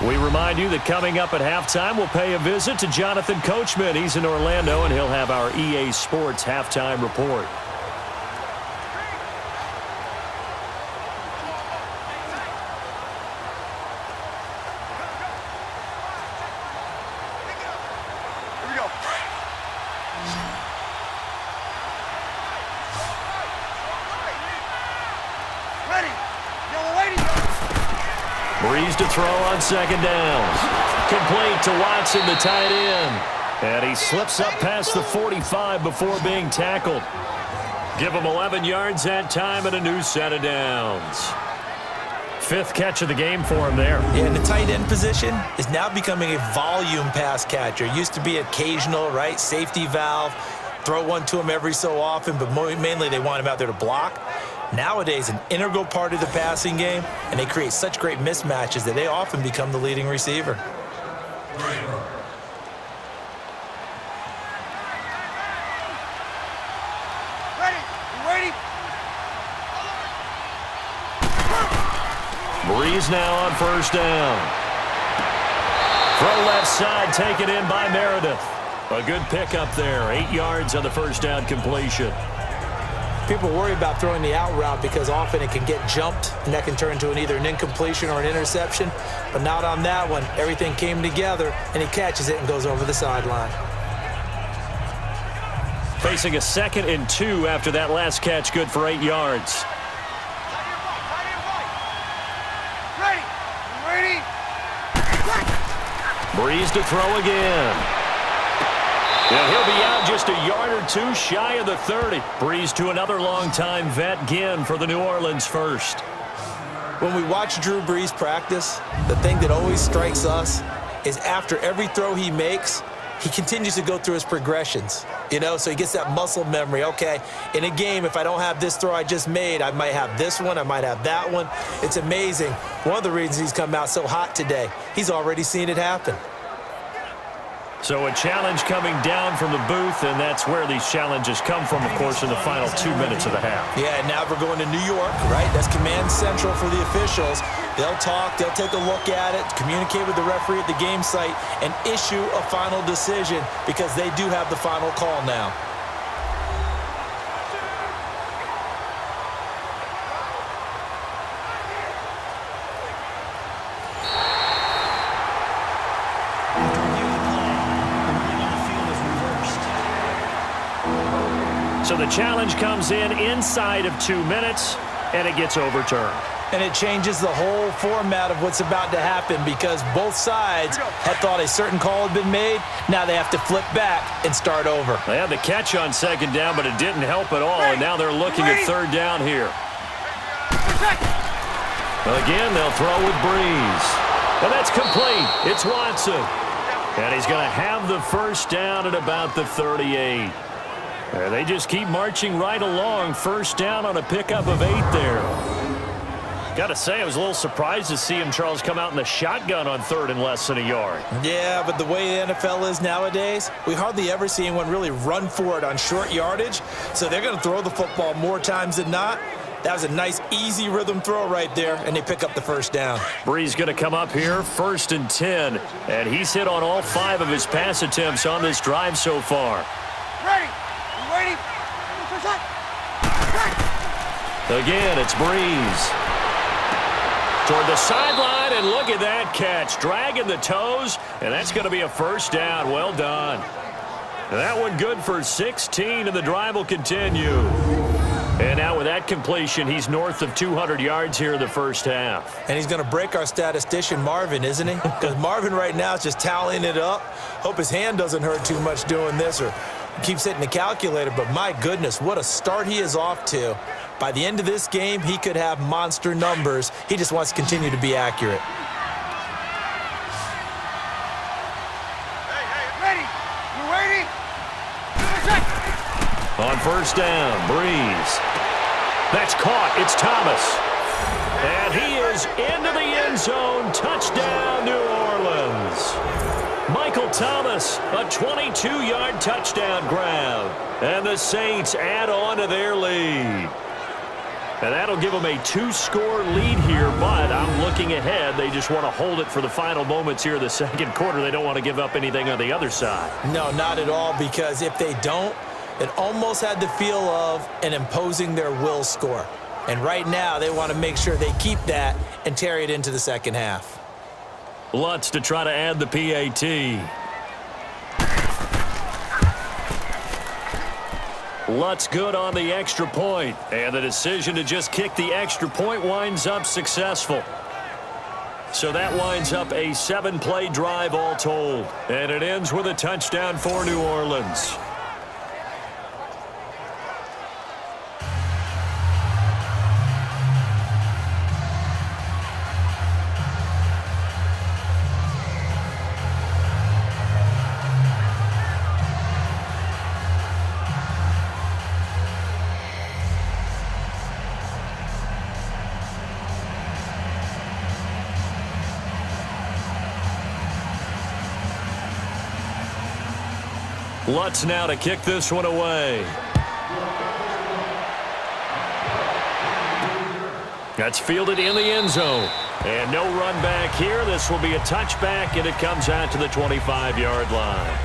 We remind you that coming up at halftime, we'll pay a visit to Jonathan Coachman. He's in Orlando, and he'll have our EA Sports halftime report. Brees to throw on 2nd down. Complete to Watson, the tight end. And he slips up past the 45 before being tackled. Give him 11 yards that time and a new set of downs. Fifth catch of the game for him there. Yeah, and the tight end position is now becoming a volume pass catcher. Used to be occasional, right? Safety valve. Throw one to him every so often, but mainly they want him out there to block. Nowadays, an integral part of the passing game, and they create such great mismatches that they often become the leading receiver. Brees now on first down. Throw left side, taken in by Meredith. A good pickup there. 8 yards on the first down completion. People worry about throwing the out route because often it can get jumped, and that can turn into either an incompletion or an interception. But not on that one. Everything came together, and he catches it and goes over the sideline. Facing a 2nd and 2 after that last catch, good for 8 yards. Brees to throw again. And he'll be out just a yard or two shy of the 30. Brees to another long-time vet, Ginn, for the New Orleans first. When we watch Drew Brees practice, the thing that always strikes us is after every throw he makes, he continues to go through his progressions. You know, so he gets that muscle memory. Okay, in a game, if I don't have this throw I just made, I might have this one, I might have that one. It's amazing. One of the reasons he's come out so hot today, he's already seen it happen. So a challenge coming down from the booth, and that's where these challenges come from, of course, in the final 2 minutes of the half. Yeah, and now we're going to New York, right? That's command central for the officials. They'll talk, they'll take a look at it, communicate with the referee at the game site, and issue a final decision because they do have the final call now. So the challenge comes in inside of 2 minutes, and it gets overturned. And it changes the whole format of what's about to happen because both sides had thought a certain call had been made. Now they have to flip back and start over. They had the catch on 2nd down, but it didn't help at all, and now they're looking at 3rd down here. Again, they'll throw with Brees. And that's complete. It's Watson. And he's going to have the first down at about the 38. And they just keep marching right along. First down on a pickup of 8 there. Got to say, I was a little surprised to see him, Charles, come out in the shotgun on 3rd and less than a yard. Yeah, but the way the NFL is nowadays, we hardly ever see anyone really run for it on short yardage. So they're going to throw the football more times than not. That was a nice, easy rhythm throw right there, and they pick up the first down. Brees going to come up here, 1st and 10. And he's hit on all 5 of his pass attempts on this drive so far. Ready. Again, it's Brees. Toward the sideline, and look at that catch. Dragging the toes, and that's going to be a first down. Well done. And that one good for 16, and the drive will continue. And now with that completion, he's north of 200 yards here in the first half. And he's going to break our statistician, Marvin, isn't he? Because Marvin right now is just tallying it up. Hope his hand doesn't hurt too much doing this or keeps hitting the calculator. But my goodness, what a start he is off to. By the end of this game, he could have monster numbers. He just wants to continue to be accurate. Ready. You ready? On first down, Brees. That's caught. It's Thomas. And he is into the end zone. Touchdown, New Orleans. Michael Thomas, a 22-yard touchdown grab. And the Saints add on to their lead. And that'll give them a 2-score lead here, but I'm looking ahead. They just want to hold it for the final moments here in the 2nd quarter. They don't want to give up anything on the other side. No, not at all, because if they don't, it almost had the feel of an imposing their will score. And right now, they want to make sure they keep that and carry it into the second half. Lutz to try to add the PAT. Lutz good on the extra point, and the decision to just kick the extra point winds up successful. So that winds up a 7-play drive all told, and it ends with a touchdown for New Orleans. Lutz now to kick this one away. That's fielded in the end zone. And no run back here. This will be a touchback, and it comes out to the 25-yard line.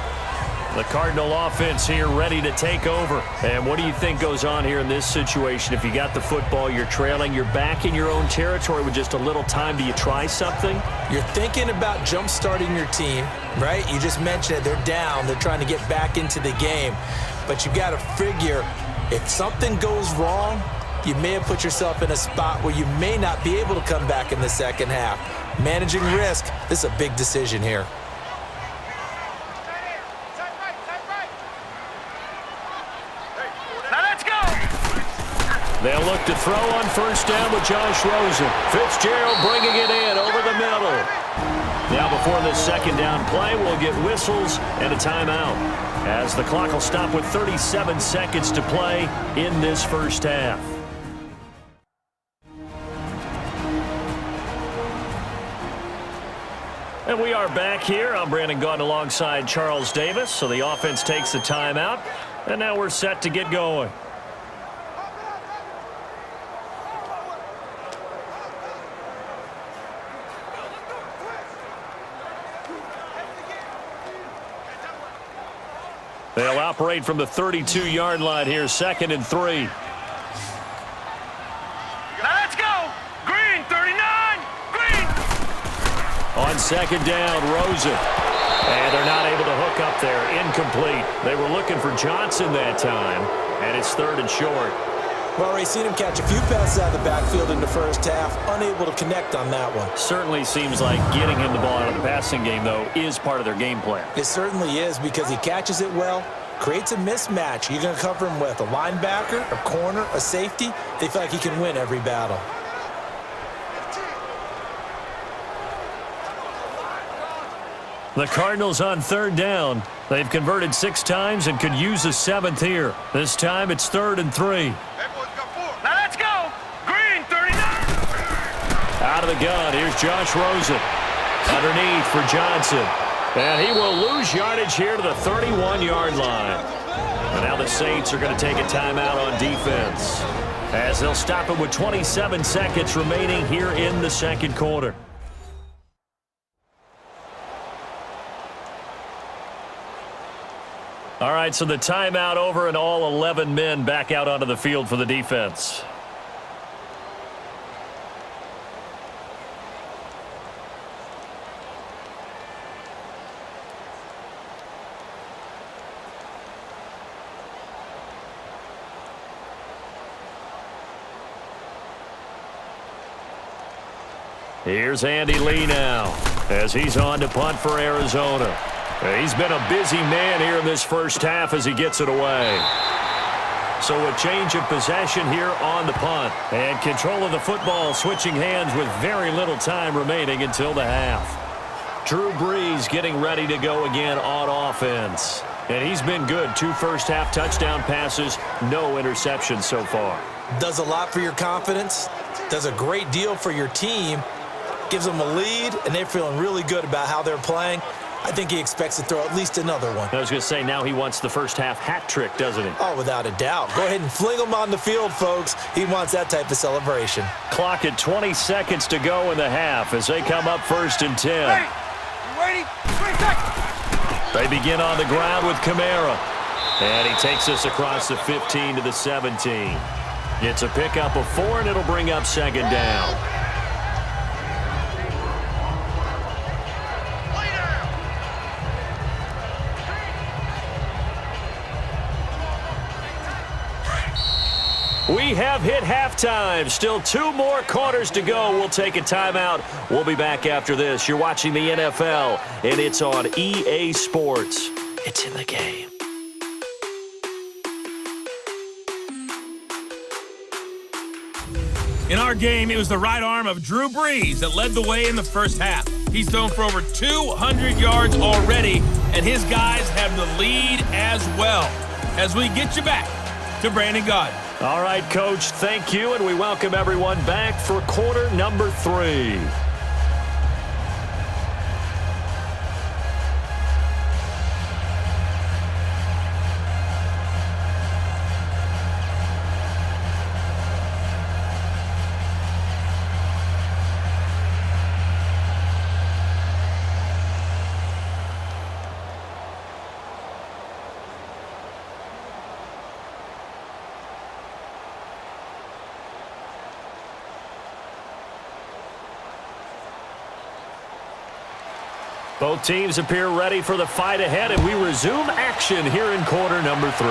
The Cardinal offense here ready to take over. And what do you think goes on here in this situation? If you got the football, you're trailing, you're back in your own territory with just a little time. Do you try something? You're thinking about jump-starting your team, right? You just mentioned it. They're down. They're trying to get back into the game. But you got to figure if something goes wrong, you may have put yourself in a spot where you may not be able to come back in the second half. Managing risk, this is a big decision here. Now let's go! They'll look to throw on first down with Josh Rosen. Fitzgerald bringing it in over the middle. Now before this second down play, we'll get whistles and a timeout, as the clock will stop with 37 seconds to play in this first half. And we are back here. I'm Brandon Gaudin alongside Charles Davis. So the offense takes a timeout, and now we're set to get going. They'll operate from the 32-yard line here, 2nd and 3. Now let's go! Green, 39! Green! On second down, Rosen. And they're not able to hook up there. Incomplete. They were looking for Johnson that time, and it's 3rd and short. Well, we've seen him catch a few passes out of the backfield in the first half, unable to connect on that one. Certainly seems like getting him the ball out of the passing game, though, is part of their game plan. It certainly is, because he catches it well, creates a mismatch. You're going to cover him with a linebacker, a corner, a safety. They feel like he can win every battle. The Cardinals on 3rd down. They've converted 6 times and could use a 7th here. This time it's 3rd and 3. Now let's go! Green, 39! Out of the gun, here's Josh Rosen. Underneath for Johnson. And he will lose yardage here to the 31-yard line. And now the Saints are going to take a timeout on defense, as they'll stop it with 27 seconds remaining here in the second quarter. All right, so the timeout over, and all 11 men back out onto the field for the defense. Here's Andy Lee now, as he's on to punt for Arizona. He's been a busy man here in this first half as he gets it away. So a change of possession here on the punt. And control of the football switching hands with very little time remaining until the half. Drew Brees getting ready to go again on offense. And he's been good. 2 first-half touchdown passes, no interceptions so far. Does a lot for your confidence. Does a great deal for your team. Gives them a lead, and they're feeling really good about how they're playing. I think he expects to throw at least another one. I was going to say, now he wants the first-half hat trick, doesn't he? Oh, without a doubt. Go ahead and fling him on the field, folks. He wants that type of celebration. Clock at 20 seconds to go in the half as they come up 1st and 10. Ready? 20 seconds! They begin on the ground with Kamara. And he takes us across the 15 to the 17. It's a pickup of 4, and it'll bring up 2nd down. We have hit halftime. Still 2 more quarters to go. We'll take a timeout. We'll be back after this. You're watching the NFL, and it's on EA Sports. It's in the game. In our game, it was the right arm of Drew Brees that led the way in the first half. He's thrown for over 200 yards already, and his guys have the lead as well. As we get you back to Brandon Gaudin. All right, Coach, thank you, and we welcome everyone back for quarter number 3. Both teams appear ready for the fight ahead, and we resume action here in quarter number 3.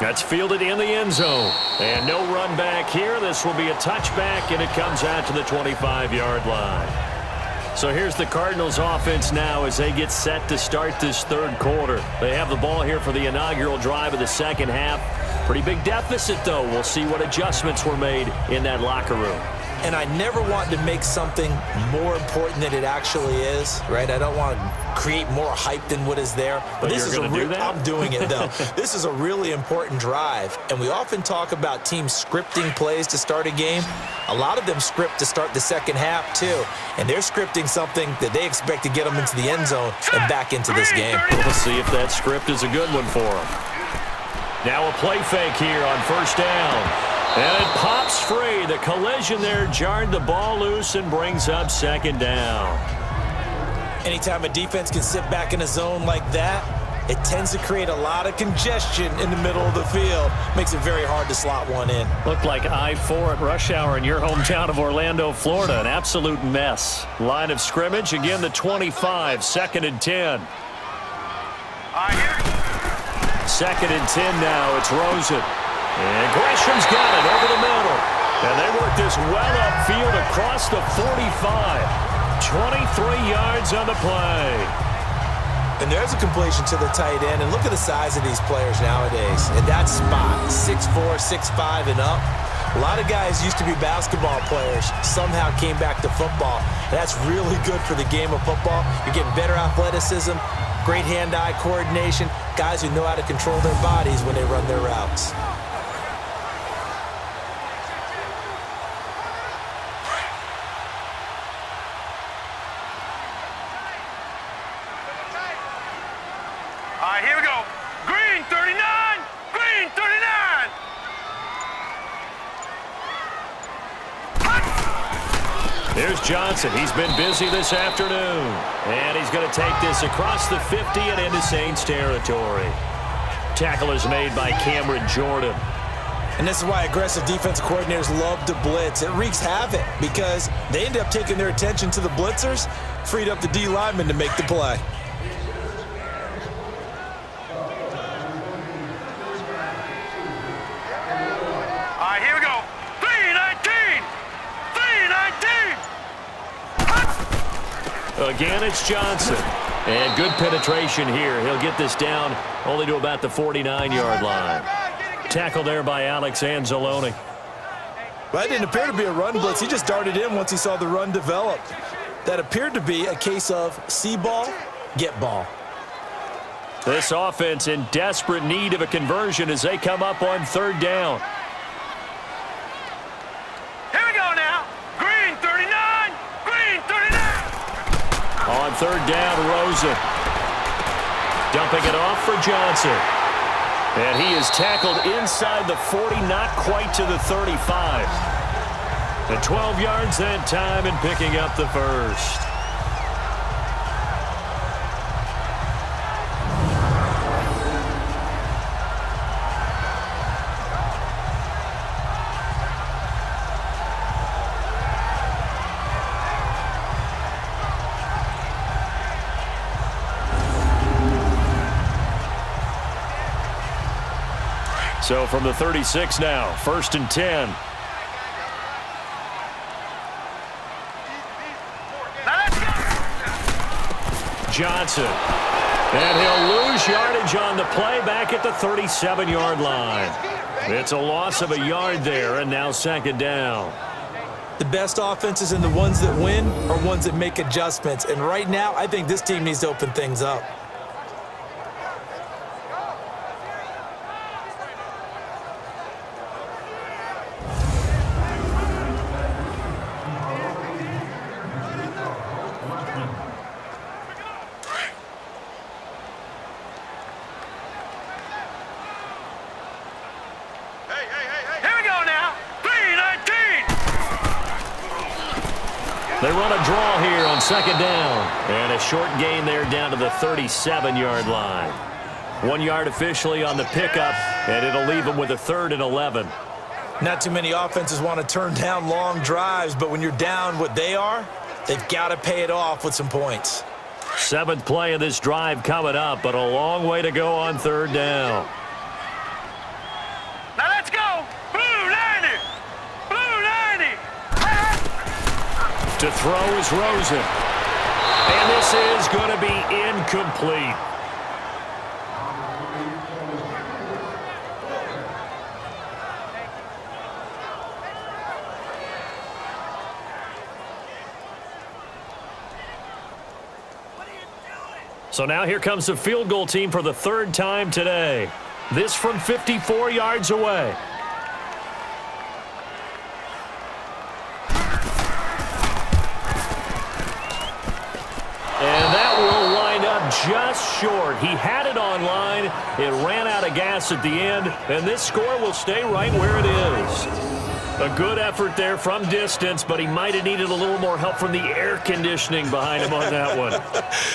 That's fielded in the end zone. And no run back here. This will be a touchback, and it comes out to the 25-yard line. So here's the Cardinals offense now as they get set to start this third quarter. They have the ball here for the inaugural drive of the second half. Pretty big deficit, though. We'll see what adjustments were made in that locker room. And I never want to make something more important than it actually is, right? I don't want to create more hype than what is there. But this is going to do that? I'm doing it, though. This is a really important drive. And we often talk about teams scripting plays to start a game. A lot of them script to start the second half, too. And they're scripting something that they expect to get them into the end zone and back into this game. We'll see if that script is a good one for them. Now a play fake here on first down. And it pops free. The collision there jarred the ball loose and brings up second down. Anytime a defense can sit back in a zone like that, it tends to create a lot of congestion in the middle of the field. Makes it very hard to slot one in. Looked like I-4 at rush hour in your hometown of Orlando, Florida. An absolute mess. Line of scrimmage, again the 25, 2nd and 10. Second and 10 now. It's Rosen. And Gresham's got it over the middle. And they work this well upfield across the 45. 23 yards on the play. And there's a completion to the tight end. And look at the size of these players nowadays. At that spot, 6'4", 6'5", and up. A lot of guys used to be basketball players. Somehow came back to football. And that's really good for the game of football. You're getting better athleticism, great hand-eye coordination, guys who know how to control their bodies when they run their routes. Here we go. Green 39. Green 39. Here's Johnson. He's been busy this afternoon. And he's going to take this across the 50 and into Saints territory. Tackle is made by Cameron Jordan. And this is why aggressive defensive coordinators love to blitz. It wreaks havoc because they end up taking their attention to the blitzers, freed up the D lineman to make the play. Here we go. 319. 319. Again, it's Johnson. And good penetration here. He'll get this down only to about the 49-yard line. Tackle there by Alex Anzalone. Well, that didn't appear to be a run blitz. He just darted in once he saw the run develop. That appeared to be a case of see ball, get ball. This offense in desperate need of a conversion as they come up on third down. Here we go now. Green 39. Green 39. On third down, Rosen. Dumping it off for Johnson. And he is tackled inside the 40, not quite to the 35. And 12 yards that time and picking up the first. So from the 36 now, 1st and 10. Johnson. And he'll lose yardage on the play back at the 37-yard line. It's a loss of a yard there, and now second down. The best offenses and the ones that win are ones that make adjustments. And right now, I think this team needs to open things up. They run a draw here on second down. And a short gain there down to the 37-yard line. 1 yard officially on the pickup, and it'll leave them with a 3rd and 11. Not too many offenses want to turn down long drives, but when you're down what they are, They've got to pay it off with some points. 7th play of this drive coming up, but a long way to go on 3rd down. Now let's go. Blue 90. Blue 90. To throw is Rosen. And this is going to be incomplete. So now here comes the field goal team for the 3rd time today. This from 54 yards away. And that will line up just short. He had it on line. It ran out of gas at the end, and this score will stay right where it is. A good effort there from distance, but he might have needed a little more help from the air conditioning behind him on that one.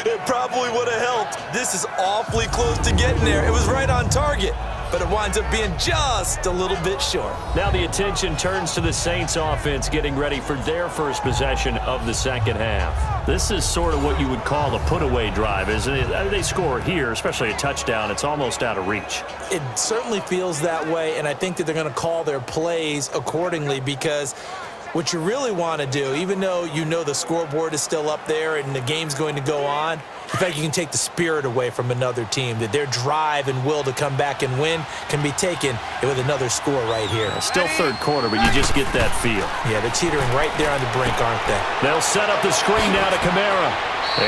It probably would have helped. This is awfully close to getting there. It was right on target, but it winds up being just a little bit short. Now the attention turns to the Saints offense getting ready for their first possession of the 2nd half. This is sort of what you would call a put-away drive, isn't it? They score here, especially a touchdown. It's almost out of reach. It certainly feels that way, and I think that they're going to call their plays accordingly, because what you really want to do, even though you know the scoreboard is still up there and the game's going to go on, in fact, you can take the spirit away from another team, that their drive and will to come back and win can be taken with another score right here. Still 3rd quarter, but you just get that feel. Yeah, they're teetering right there on the brink, aren't they? They'll set up the screen now to Kamara.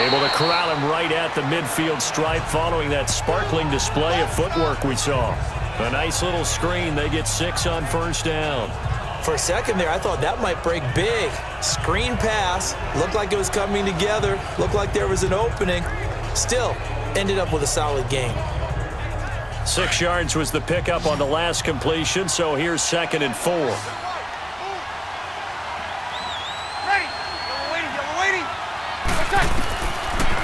Able to corral him right at the midfield stripe following that sparkling display of footwork we saw. A nice little screen. They get 6 on 1st down. For a second there, I thought that might break big. Screen pass. Looked like it was coming together. Looked like there was an opening. Still, ended up with a solid game. 6 yards was the pickup on the last completion, so here's 2nd and 4. Ready. You're waiting.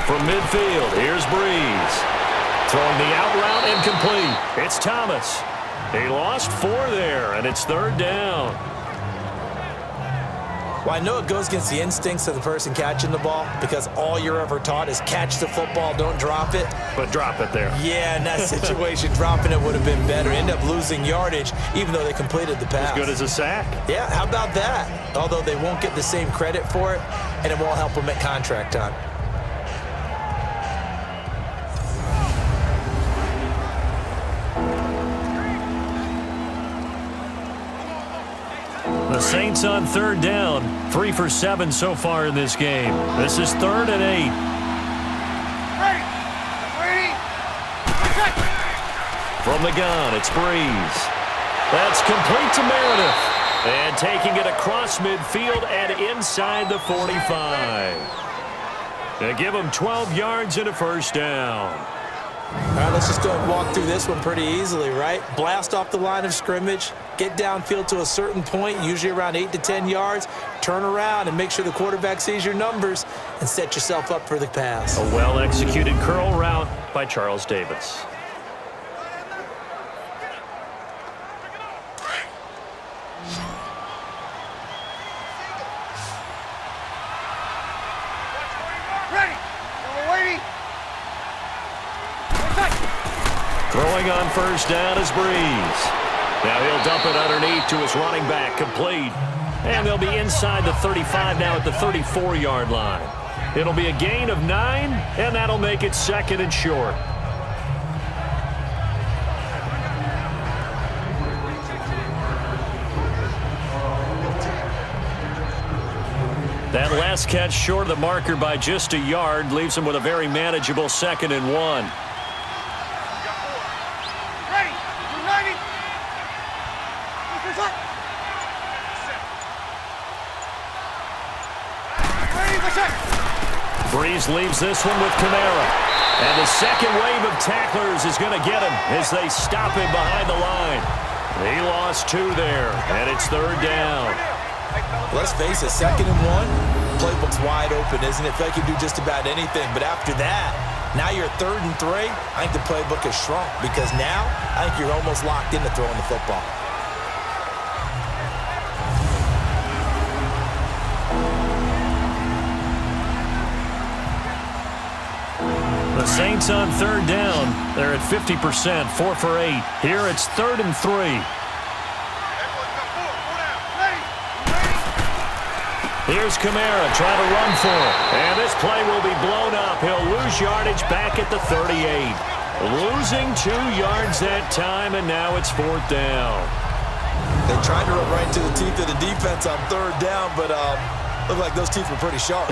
From midfield, here's Brees. Throwing the out route incomplete. It's Thomas. He lost 4 there, and it's 3rd down. Well, I know it goes against the instincts of the person catching the ball, because all you're ever taught is catch the football, don't drop it. But drop it there. Yeah, in that situation, dropping it would have been better. End up losing yardage, even though they completed the pass. As good as a sack. Yeah, how about that? Although they won't get the same credit for it, and it won't help them at contract time. The Saints on 3rd down. 3 for 7 so far in this game. This is 3rd and 8. Ready. From the gun, it's Brees. That's complete to Meredith. And taking it across midfield and inside the 45. They give him 12 yards and a 1st down. All right, let's just go and walk through this one pretty easily, right? Blast off the line of scrimmage, get downfield to a certain point, usually around 8 to 10 yards, turn around and make sure the quarterback sees your numbers and set yourself up for the pass. A well-executed curl route by Charles Davis. Ready. You're waiting. Throwing on 1st down is Brees. Now he'll dump it underneath to his running back, complete. And they'll be inside the 35 now at the 34-yard line. It'll be a gain of 9, and that'll make it 2nd and short. That last catch short of the marker by just a yard leaves him with a very manageable 2nd and 1. Brees leaves this one with Kamara. And the second wave of tacklers is going to get him as they stop him behind the line. He lost 2 there, and it's 3rd down. Let's face it, 2nd and 1, playbook's wide open, isn't it? They can do just about anything. But after that, now you're 3rd and 3. I think the playbook has shrunk, because now I think you're almost locked into throwing the football. Saints on third down. They're at 50%, 4 for 8. Here it's 3rd and 3. Here's Kamara trying to run for it. And this play will be blown up. He'll lose yardage back at the 38. Losing 2 yards that time, and now it's 4th down. They tried to run right into the teeth of the defense on 3rd down, but looked like those teeth were pretty sharp.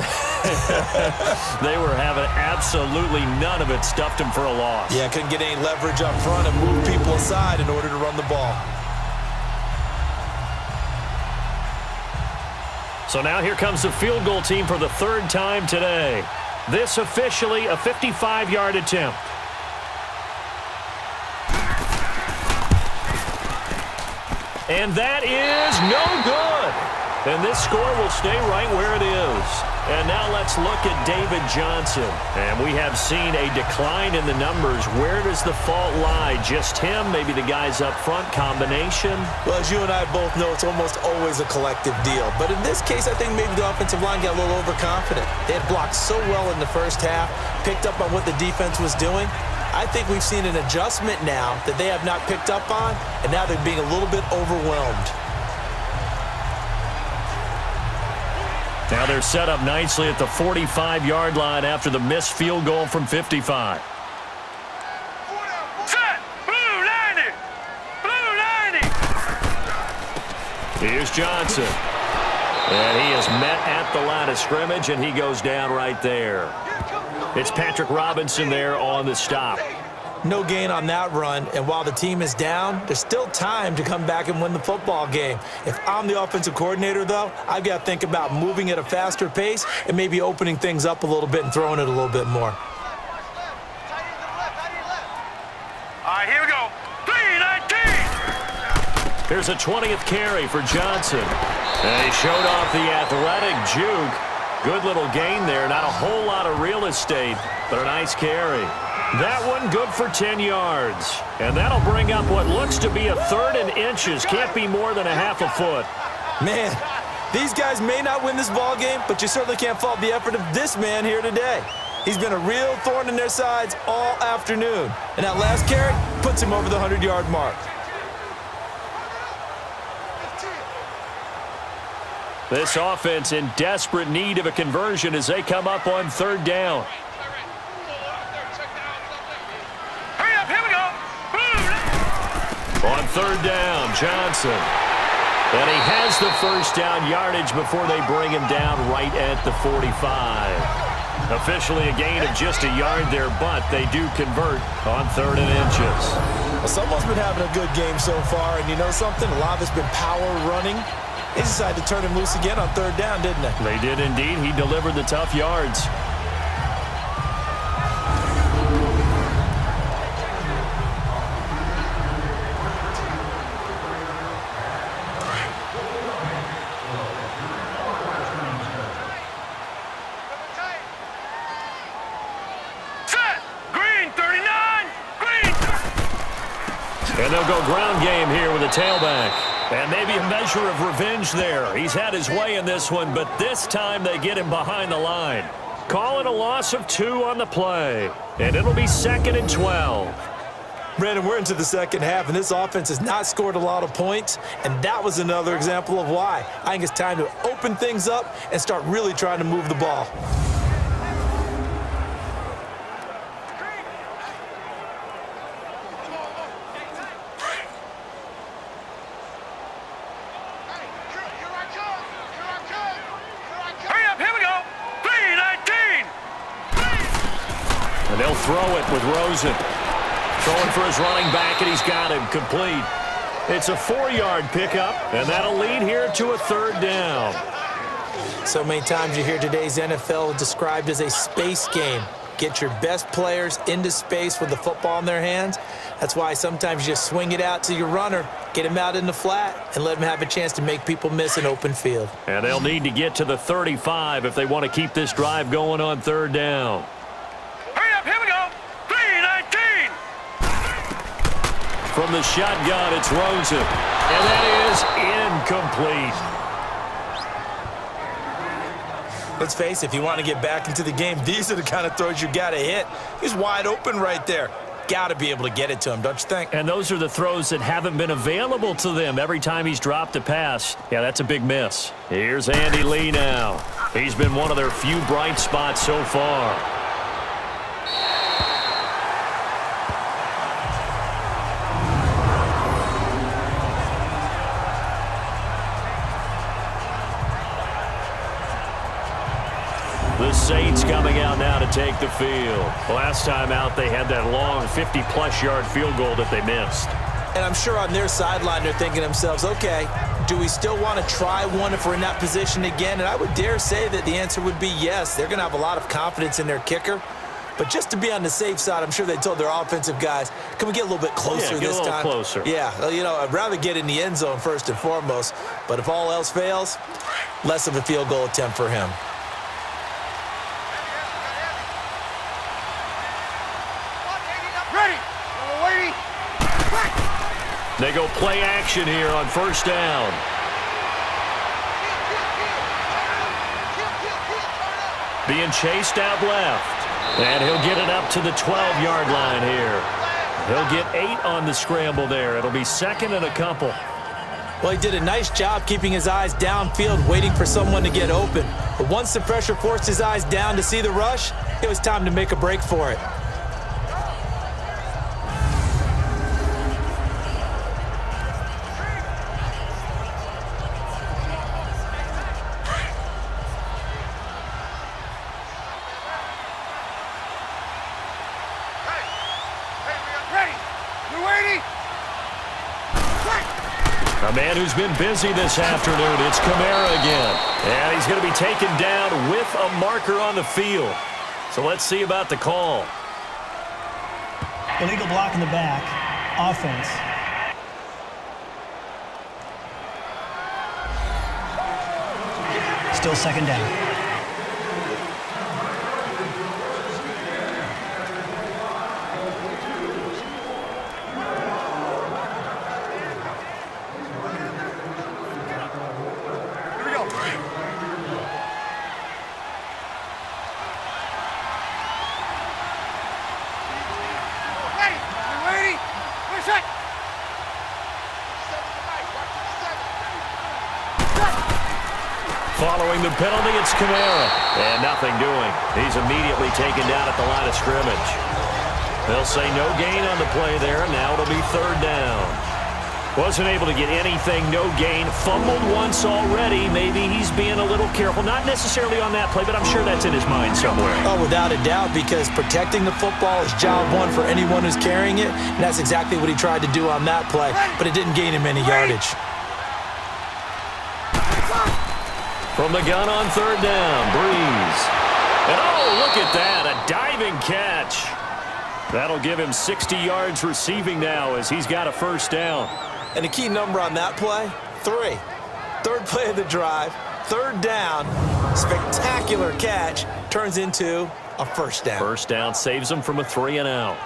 They were having absolutely none of it. Stuffed him for a loss. Yeah, couldn't get any leverage up front and move people aside in order to run the ball. So now here comes the field goal team for the 3rd time today. This officially a 55-yard attempt. And that is no good. And this score will stay right where it is. And now let's look at David Johnson. And we have seen a decline in the numbers. Where does the fault lie? Just him? Maybe the guys up front? Combination? Well, as you and I both know, it's almost always a collective deal. But in this case, I think maybe the offensive line got a little overconfident. They had blocked so well in the first half, picked up on what the defense was doing. I think we've seen an adjustment now that they have not picked up on, and now they're being a little bit overwhelmed. Now they're set up nicely at the 45-yard line after the missed field goal from 55. Set! Blue 90! Blue 90! Here's Johnson. And he is met at the line of scrimmage, and he goes down right there. It's Patrick Robinson there on the stop. No gain on that run, and while the team is down, there's still time to come back and win the football game. If I'm the offensive coordinator, though, I've got to think about moving at a faster pace and maybe opening things up a little bit and throwing it a little bit more. All right, here we go. 3-19! Here's a 20th carry for Johnson. And he showed off the athletic juke. Good little gain there. Not a whole lot of real estate, but a nice carry. That one good for 10 yards. And that'll bring up what looks to be a 3rd and inches. Can't be more than a half a foot. Man, these guys may not win this ball game, but you certainly can't fault the effort of this man here today. He's been a real thorn in their sides all afternoon. And that last carry puts him over the 100-yard mark. This offense in desperate need of a conversion as they come up on 3rd down. Hurry up, here we go! On 3rd down, Johnson. And he has the 1st down yardage before they bring him down right at the 45. Officially a gain of just a yard there, but they do convert on 3rd and inches. Well, someone's been having a good game so far, and you know something? A lot of it's been power running. They decided to turn him loose again on 3rd down, didn't they? They did indeed. He delivered the tough yards. Set! Green 39! Green! And they'll go ground game here with a tailback. And maybe a measure of revenge there. He's had his way in this one, but this time they get him behind the line. Call it a loss of 2 on the play. And it'll be 2nd and 12. Brandon, we're into the second half, and this offense has not scored a lot of points, and that was another example of why. I think it's time to open things up and start really trying to move the ball. Hurry up, here we go! 3-19! And they'll throw it with Rosen. Throwing for his running back, and he's got him complete. It's a 4-yard pickup, and that'll lead here to a 3rd down. So many times you hear today's NFL described as a space game. Get your best players into space with the football in their hands. That's why sometimes you just swing it out to your runner, get him out in the flat, and let him have a chance to make people miss an open field. And they'll need to get to the 35 if they want to keep this drive going on 3rd down. Hurry up, here we go! 3-19! From the shotgun, it's Rosen. And that is incomplete. Let's face it, if you want to get back into the game, these are the kind of throws you got to hit. He's wide open right there. Got to be able to get it to him, don't you think? And those are the throws that haven't been available to them every time he's dropped a pass. Yeah, that's a big miss. Here's Andy Lee now. He's been one of their few bright spots so far. The Saints coming out now to take the field. Last time out, they had that long 50-plus yard field goal that they missed. And I'm sure on their sideline, they're thinking to themselves, okay, do we still want to try one if we're in that position again? And I would dare say that the answer would be yes. They're going to have a lot of confidence in their kicker. But just to be on the safe side, I'm sure they told their offensive guys, can we get a little bit closer this time? Get a little closer. Yeah, you know, I'd rather get in the end zone first and foremost. But if all else fails, less of a field goal attempt for him. They go play action here on first down. Being chased out left. And he'll get it up to the 12-yard line here. He'll get 8 on the scramble there. It'll be second and a couple. Well, he did a nice job keeping his eyes downfield, waiting for someone to get open. But once the pressure forced his eyes down to see the rush, it was time to make a break for it. A man who's been busy this afternoon, it's Kamara again. And he's going to be taken down with a marker on the field. So let's see about the call. Illegal block in the back. Offense. Still second down. Following the penalty, it's Kamara. And nothing doing. He's immediately taken down at the line of scrimmage. They'll say no gain on the play there. Now it'll be third down. Wasn't able to get anything, no gain. Fumbled once already. Maybe he's being a little careful. Not necessarily on that play, but I'm sure that's in his mind somewhere. Oh, without a doubt, because protecting the football is job one for anyone who's carrying it. And that's exactly what he tried to do on that play, but it didn't gain him any yardage. From the gun on third down, Brees. And oh, look at that, a diving catch. That'll give him 60 yards receiving now as he's got a first down. And the key number on that play, 3. Third play of the drive, third down, spectacular catch, turns into a first down. First down saves him from a 3 and out.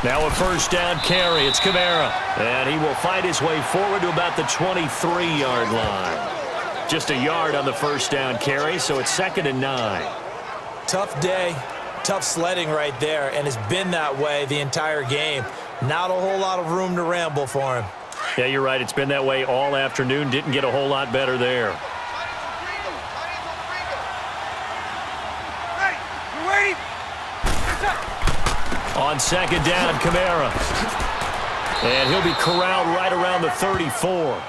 Now a first down carry. It's Kamara. And he will fight his way forward to about the 23-yard line. Just a yard on the first down carry, so it's second and 9. Tough day, tough sledding right there, and it's been that way the entire game. Not a whole lot of room to ramble for him. Yeah, you're right. It's been that way all afternoon. Didn't get a whole lot better there. On second down, Kamara. And he'll be corralled right around the 34.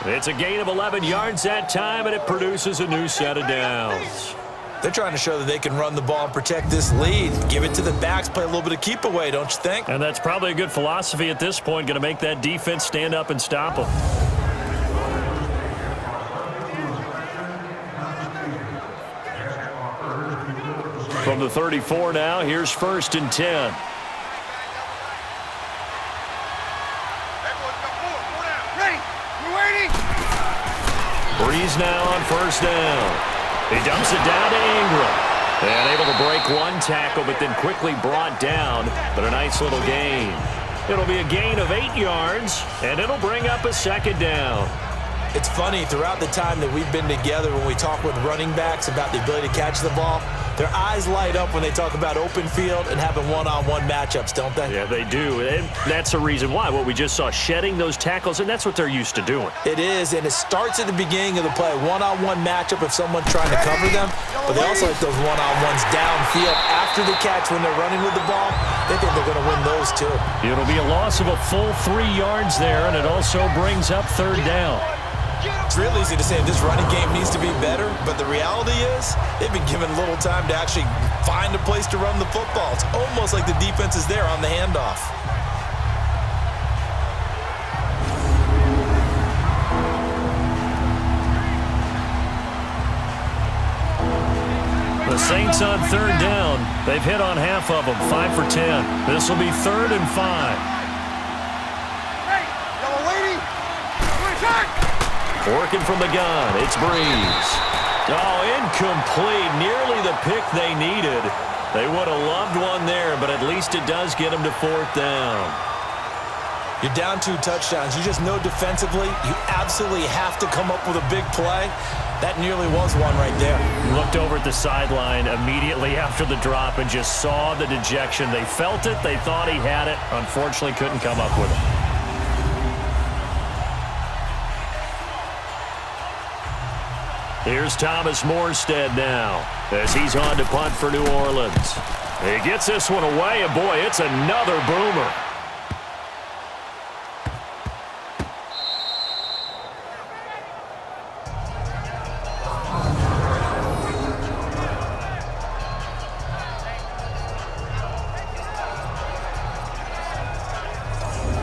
It's a gain of 11 yards that time, and it produces a new set of downs. They're trying to show that they can run the ball and protect this lead. Give it to the backs, play a little bit of keep away, don't you think? And that's probably a good philosophy at this point, going to make that defense stand up and stop them. From the 34 now, here's first and 10. Brees now on first down. He dumps it down to Ingram. And able to break one tackle, but then quickly brought down. But a nice little gain. It'll be a gain of 8 yards, and it'll bring up a second down. It's funny, throughout the time that we've been together, when we talk with running backs about the ability to catch the ball, their eyes light up when they talk about open field and having one-on-one matchups, don't they? Yeah, they do. And that's the reason why. What we just saw, shedding those tackles, and that's what they're used to doing. It is, and it starts at the beginning of the play. One-on-one matchup if someone's trying to cover them, but they also like those one-on-ones downfield after the catch when they're running with the ball. They think they're going to win those too. It'll be a loss of a full 3 yards there, and it also brings up third down. It's real easy to say this running game needs to be better, but the reality is they've been given little time to actually find a place to run the football. It's almost like the defense is there on the handoff. The Saints on third down. They've hit on half of them, 5 for 10. This will be 3rd and 5. Working from the gun, it's Brees. Oh, incomplete. Nearly the pick they needed. They would have loved one there, but at least it does get them to 4th down. You're down 2 touchdowns. You just know defensively you absolutely have to come up with a big play. That nearly was one right there. Looked over at the sideline immediately after the drop and just saw the dejection. They felt it. They thought he had it. Unfortunately, couldn't come up with it. Here's Thomas Morstead now as he's on to punt for New Orleans. He gets this one away, and boy, it's another boomer.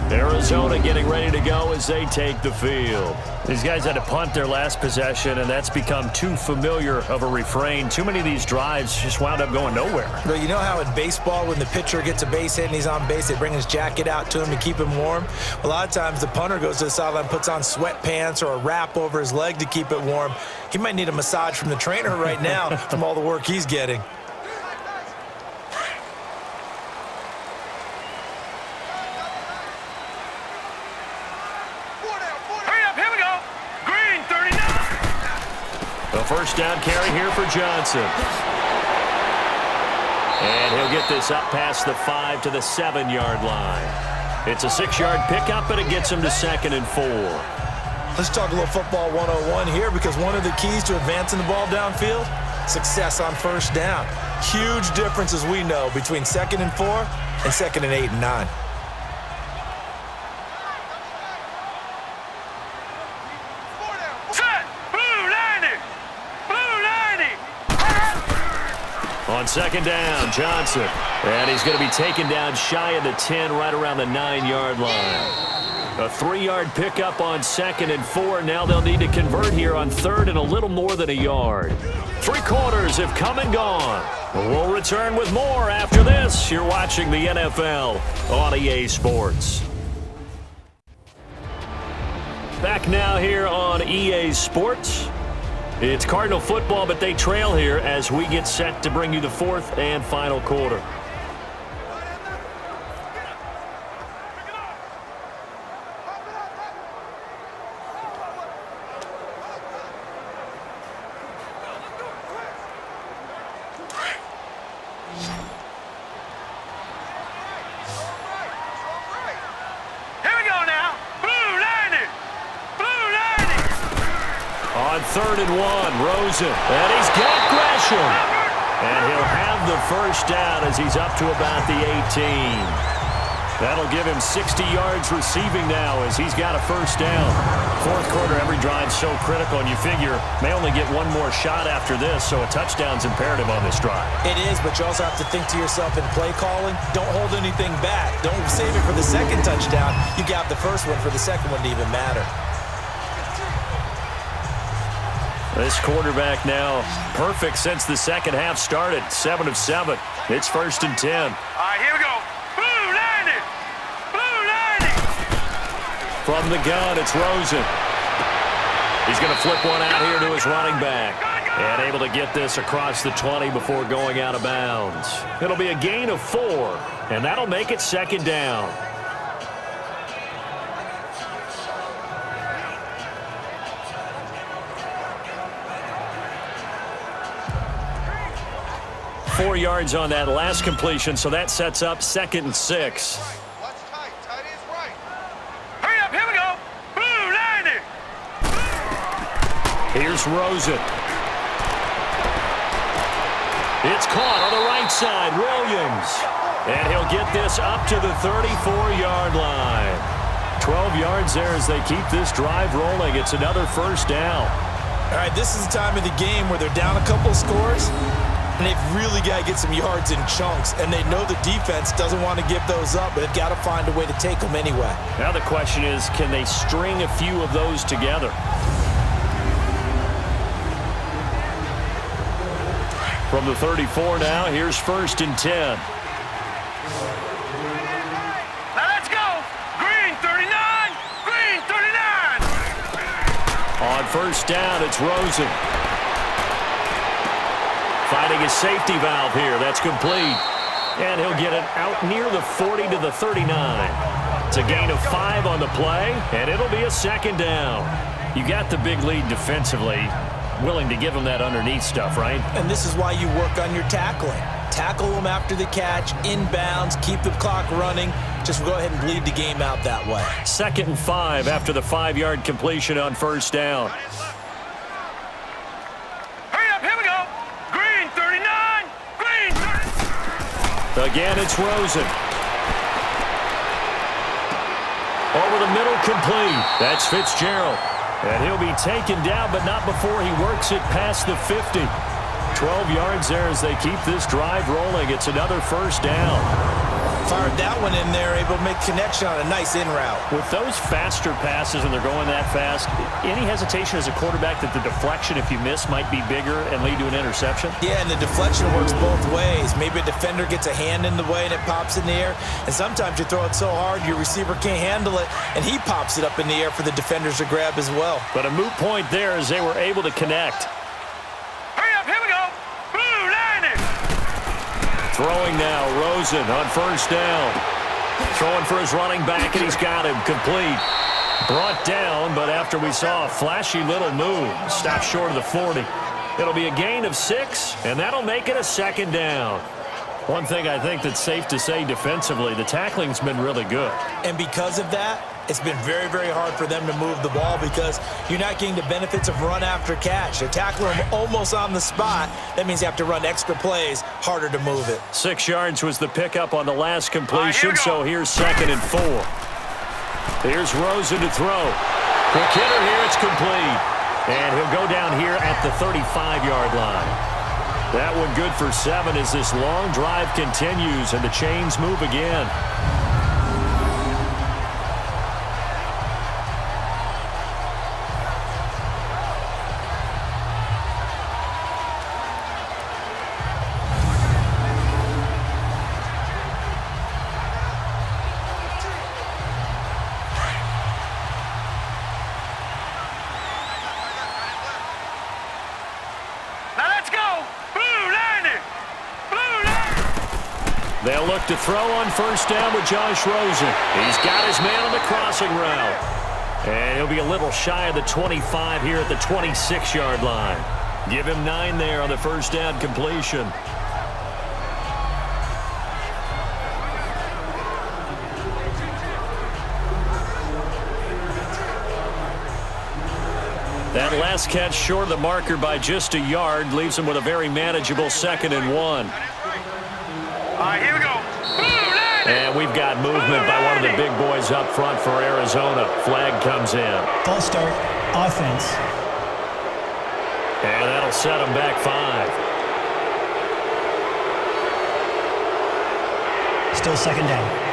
Arizona getting ready to go as they take the field. These guys had to punt their last possession, and that's become too familiar of a refrain. Too many of these drives just wound up going nowhere. But you know how in baseball, when the pitcher gets a base hit and he's on base, they bring his jacket out to him to keep him warm? A lot of times the punter goes to the sideline, puts on sweatpants or a wrap over his leg to keep it warm. He might need a massage from the trainer right now from all the work he's getting. First down carry here for Johnson. And he'll get this up past the 5 to the 7-yard line. It's a 6-yard pickup, but it gets him to 2nd and 4. Let's talk a little football 101 here, because one of the keys to advancing the ball downfield, success on first down. Huge difference, as we know, between 2nd and 4 and 2nd and 8 and 9. On 2nd down, Johnson. And he's going to be taken down shy of the 10, right around the 9-yard line. A 3-yard pickup on 2nd and 4. Now they'll need to convert here on 3rd and a little more than a yard. 3 quarters have come and gone. We'll return with more after this. You're watching the NFL on EA Sports. Back now here on EA Sports. It's Cardinal football, but they trail here as we get set to bring you the 4th and final quarter. On 3rd and 1, Rosen, and he's got Gresham. And he'll have the first down as he's up to about the 18. That'll give him 60 yards receiving now as he's got a first down. 4th quarter, every drive so critical, and you figure may only get one more shot after this, so a touchdown's imperative on this drive. It is, but you also have to think to yourself in play calling, don't hold anything back. Don't save it for the 2nd touchdown. You got the first one for the 2nd one to even matter. This quarterback now perfect since the 2nd half started. 7 of 7. It's 1st and 10. All right, here we go. Blue 90. Blue 90. From the gun, it's Rosen. He's going to flip one out here to his running back. And able to get this across the 20 before going out of bounds. It'll be a gain of 4, and that'll make it second down. Four yards on that last completion, so that sets up 2nd and 6. Watch tight. Tight is right. Hurry up. Here we go. Blue, 90. Here's Rosen. It's caught on the right side. Williams. And he'll get this up to the 34-yard line. 12 yards there as they keep this drive rolling. It's another first down. All right, this is the time of the game where they're down a couple of scores, and they've really got to get some yards in chunks, and they know the defense doesn't want to give those up, but they've got to find a way to take them anyway. Now the question is, can they string a few of those together? From the 34 now, here's 1st and 10. Now let's go. Green, 39. Green, 39. On first down, it's Rosen. Finding his safety valve here. That's complete. And he'll get it out near the 40 to the 39. It's a gain of 5 on the play, and it'll be a second down. You got the big lead defensively. Willing to give him that underneath stuff, right? And this is why you work on your tackling. Tackle them after the catch, inbounds, keep the clock running. Just go ahead and bleed the game out that way. 2nd and 5 after the 5-yard completion on first down. Hurry up. Here we go. Green, 39. Green, 30. Again, it's Rosen. Over the middle, complete. That's Fitzgerald. And he'll be taken down, but not before he works it past the 50. 12 yards there as they keep this drive rolling. It's another first down. Fired that one in there, able to make connection on a nice in route. With those faster passes and they're going that fast, any hesitation as a quarterback that the deflection, if you miss, might be bigger and lead to an interception? Yeah, and the deflection works both ways. Maybe a defender gets a hand in the way and it pops in the air. And sometimes you throw it so hard your receiver can't handle it, and he pops it up in the air for the defenders to grab as well. But a moot point there as they were able to connect. Hurry up. Here we go. Blue, 90. Throwing now, Rosen on first down. Throwing for his running back, and he's got him complete. Brought down, but after we saw a flashy little move, stopped short of the 40. It'll be a gain of 6, and that'll make it a second down. One thing I think that's safe to say defensively, the tackling's been really good. And because of that, it's been very, very hard for them to move the ball because you're not getting the benefits of run after catch. They tackle them almost on the spot. That means you have to run extra plays, harder to move it. 6 yards was the pickup on the last completion, so here's 2nd and 4. Here's Rosen to throw. Quick hitter here, it's complete. And he'll go down here at the 35-yard line. That one good for 7 as this long drive continues and the chains move again. They'll look to throw on first down with Josh Rosen. He's got his man on the crossing route. And he'll be a little shy of the 25 here at the 26-yard line. Give him 9 there on the first down completion. That last catch short of the marker by just a yard leaves him with a very manageable 2nd and 1. All right, here we go. And we've got movement by one of the big boys up front for Arizona. Flag comes in. False start, offense. And that'll set them back 5. Still second down.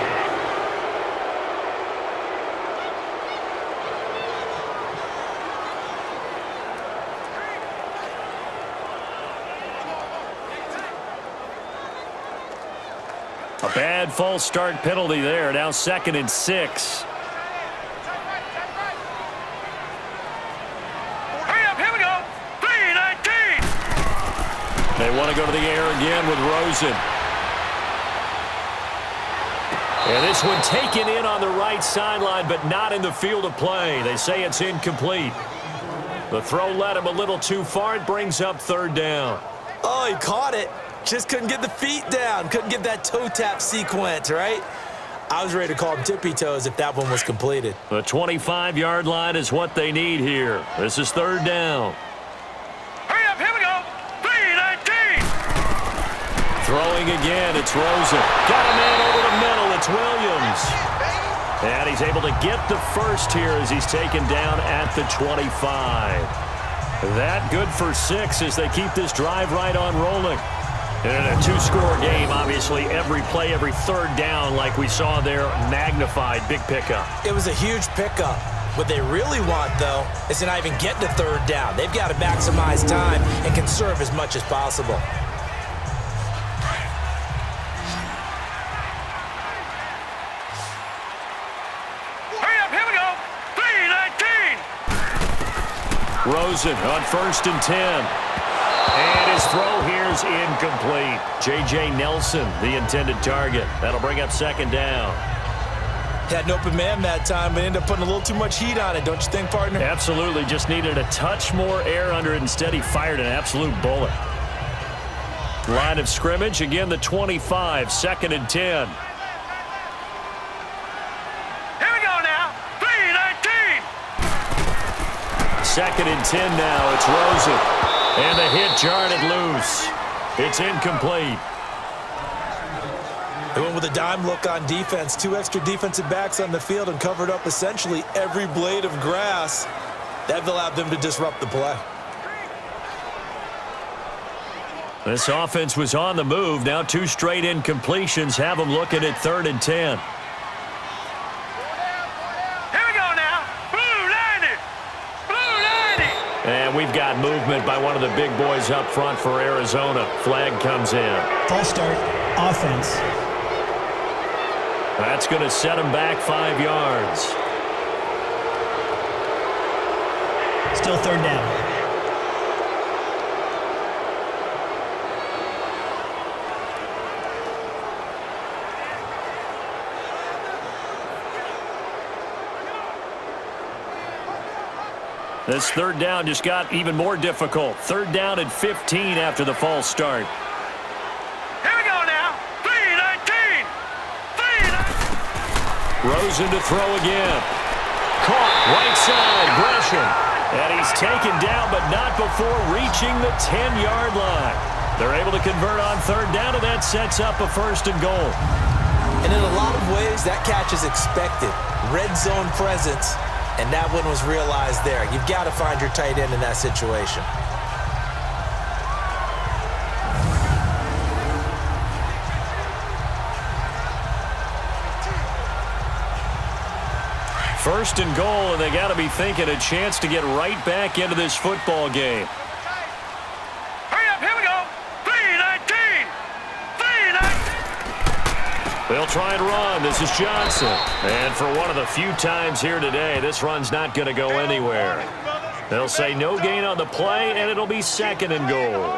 A bad false start penalty there. Now 2nd and 6. They want to go to the air again with Rosen. And this one taken in on the right sideline, but not in the field of play. They say it's incomplete. The throw led him a little too far. It brings up third down. Oh, he caught it. Just couldn't get the feet down. Couldn't get that toe tap sequence, right? I was ready to call him tippy toes if that one was completed. The 25-yard line is what they need here. This is third down. Hurry up, here we go. 3-19. Throwing again, it's Rosen. Got a man over the middle, it's Williams. And he's able to get the first here as he's taken down at the 25. That good for 6 as they keep this drive right on rolling. And in a two-score game, obviously, every play, every third down, like we saw there, magnified, big pickup. It was a huge pickup. What they really want, though, is to not even get to third down. They've got to maximize time and conserve as much as possible. Hurry up, here we go. 3-19. Rosen on 1st and 10. And his throw here is incomplete. J.J. Nelson, the intended target. That'll bring up second down. Had an open man that time, but ended up putting a little too much heat on it, don't you think, partner? Absolutely. Just needed a touch more air under it. Instead, he fired an absolute bullet. Line of scrimmage, again, the 25, 2nd and 10. Here we go now. 3-19. 2nd and 10 now. It's Rosen. And the hit jarred it loose. It's incomplete. They went with a dime look on defense. 2 extra defensive backs on the field and covered up essentially every blade of grass. That allowed them to disrupt the play. This offense was on the move. Now 2 straight incompletions have them looking at 3rd and 10. Here we go now. Blue 90. Blue 90. And we've got movement by one of the big boys up front for Arizona. Flag comes in. False start. Offense. That's going to set him back 5 yards. Still third down. This third down just got even more difficult. 3rd down and 15 after the false start. Here we go now. 3-19. 3-19. Rosen to throw again. Caught right side, Gresham. And he's taken down, but not before reaching the 10-yard line. They're able to convert on 3rd down, and that sets up a 1st and goal. And in a lot of ways, that catch is expected. Red zone presence. And that one was realized there. You've got to find your tight end in that situation. First and goal, and they got to be thinking a chance to get right back into this football game. Hurry up, here we go. 3-19. 3-19. They'll try and run. This is Johnson. And for one of the few times here today, this run's not going to go anywhere. They'll say no gain on the play, and it'll be 2nd and goal.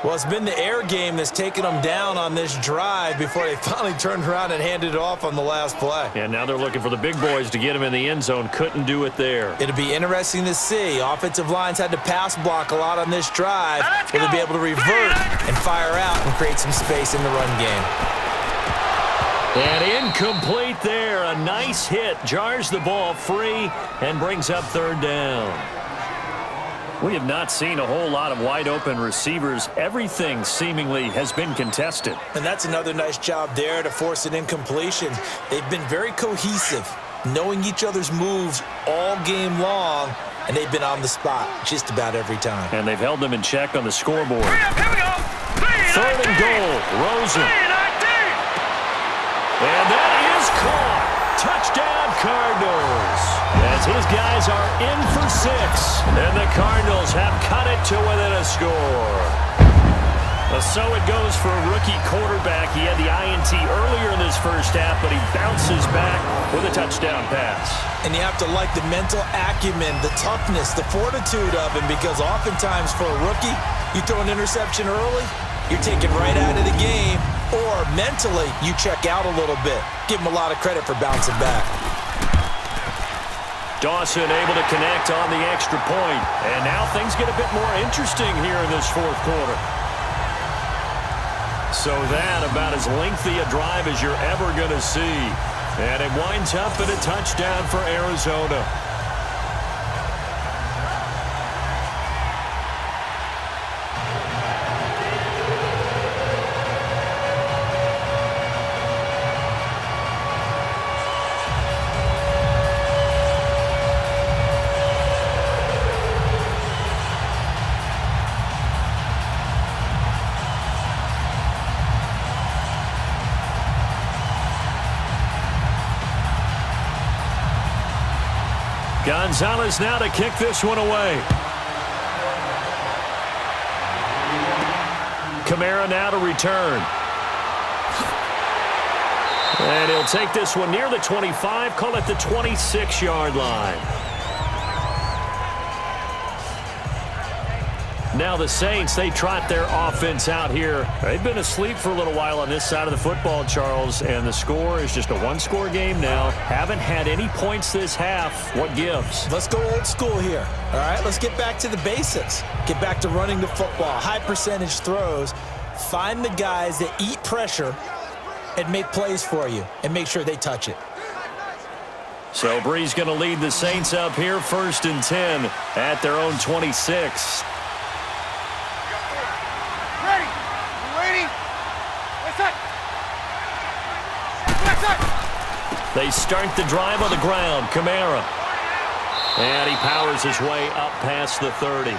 Well, it's been the air game that's taken them down on this drive before they finally turned around and handed it off on the last play. And now they're looking for the big boys to get him in the end zone. Couldn't do it there. It'll be interesting to see. Offensive lines had to pass block a lot on this drive. Will they be able to revert and fire out and create some space in the run game? And incomplete there. A nice hit. Jars the ball free and brings up 3rd down. We have not seen a whole lot of wide-open receivers. Everything seemingly has been contested. And that's another nice job there to force an incompletion. They've been very cohesive, knowing each other's moves all game long, and they've been on the spot just about every time. And they've held them in check on the scoreboard. Hurry up, here we go. 3rd and goal. Rosen. 3-19. And that is caught. Touchdown, Cardinals. As his guys are in for 6. And the Cardinals have cut it to within a score. So it goes for a rookie quarterback. He had the INT earlier in this first half, but he bounces back with a touchdown pass. And you have to like the mental acumen, the toughness, the fortitude of him, because oftentimes for a rookie, you throw an interception early, you're taken right out of the game, or mentally you check out a little bit. Give him a lot of credit for bouncing back. Dawson able to connect on the extra point. And now things get a bit more interesting here in this fourth quarter. So that about as lengthy a drive as you're ever going to see. And it winds up in a touchdown for Arizona. Gonzalez now to kick this one away. Kamara now to return. And he'll take this one near the 25, call it the 26-yard line. Now the Saints, they trot their offense out here. They've been asleep for a little while on this side of the football, Charles, and the score is just a one-score game now. Haven't had any points this half. What gives? Let's go old school here. All right, let's get back to the basics. Get back to running the football, high percentage throws. Find the guys that eat pressure and make plays for you and make sure they touch it. So Brees going to lead the Saints up here, 1st and 10 at their own 26. They start the drive on the ground. Kamara. And he powers his way up past the 30.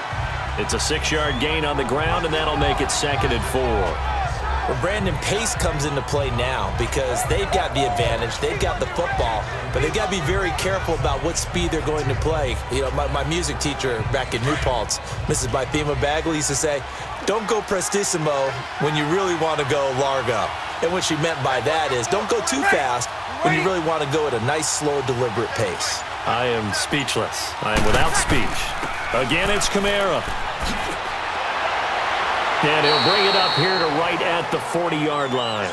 It's a 6-yard gain on the ground, and that'll make it 2nd and 4. Well, Brandon, pace comes into play now because they've got the advantage. They've got the football, but they've got to be very careful about what speed they're going to play. You know, my music teacher back in New Paltz, Mrs. Bythema Bagley, used to say, don't go prestissimo when you really want to go largo. And what she meant by that is don't go too fast when you really want to go at a nice, slow, deliberate pace. I am speechless. I am without speech. Again, it's Kamara. And he'll bring it up here to right at the 40-yard line.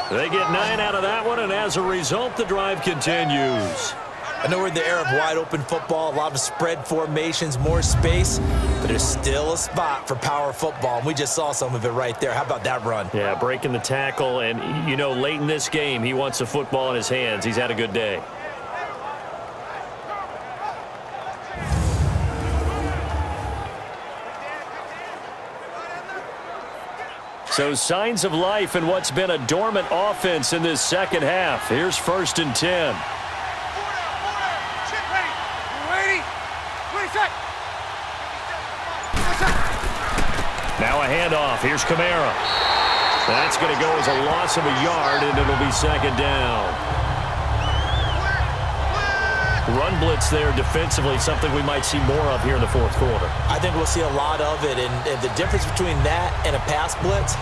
They get 9 out of that one, and as a result, the drive continues. I know we're in the era of wide-open football, a lot of spread formations, more space, but there's still a spot for power football, and we just saw some of it right there. How about that run? Yeah, breaking the tackle, and, you know, late in this game, he wants the football in his hands. He's had a good day. So signs of life in what's been a dormant offense in this second half. Here's 1st and 10. Now a handoff. Here's Kamara. That's going to go as a loss of a yard, and it'll be 2nd down. Run blitz there defensively, something we might see more of here in the fourth quarter. I think we'll see a lot of it, and the difference between that and a pass blitz,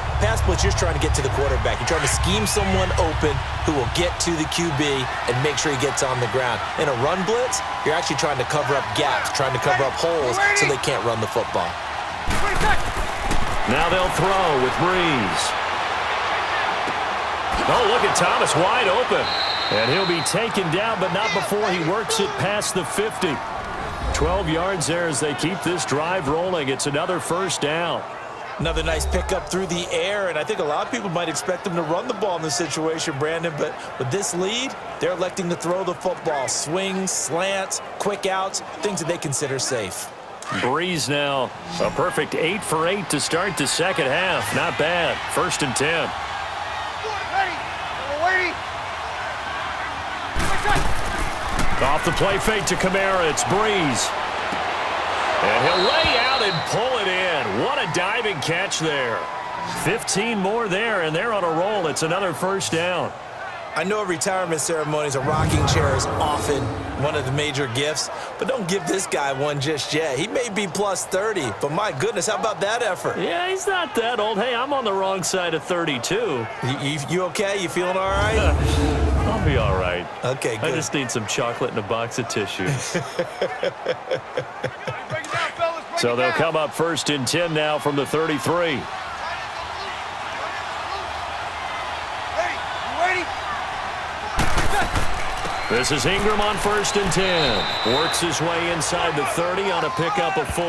you're trying to get to the quarterback. You're trying to scheme someone open who will get to the QB and make sure he gets on the ground. In a run blitz, you're actually trying to cover up gaps, trying to cover up holes so they can't run the football. Now they'll throw with Brees. Oh, look at Thomas wide open. And he'll be taken down, but not before he works it past the 50. 12 yards there as they keep this drive rolling. It's another 1st down. Another nice pickup through the air, and I think a lot of people might expect them to run the ball in this situation, Brandon, but with this lead, they're electing to throw the football. Swings, slants, quick outs, things that they consider safe. Brees now, a perfect 8 for 8 to start the second half. Not bad. 1st and 10. Off the play fake to Kamara, it's Brees. And he'll lay out and pull it in. What a diving catch there. 15 more there, and they're on a roll. It's another 1st down. I know at retirement ceremonies, a rocking chair is often one of the major gifts, but don't give this guy one just yet. He may be plus 30, but my goodness, how about that effort? Yeah, he's not that old. Hey, I'm on the wrong side of 32. You okay? You feeling all right? I'll be all right. Okay, good. I just need some chocolate and a box of tissues. So they'll come up 1st and 10 now from the 33. This is Ingram on 1st and 10. Works his way inside the 30 on a pickup of 4.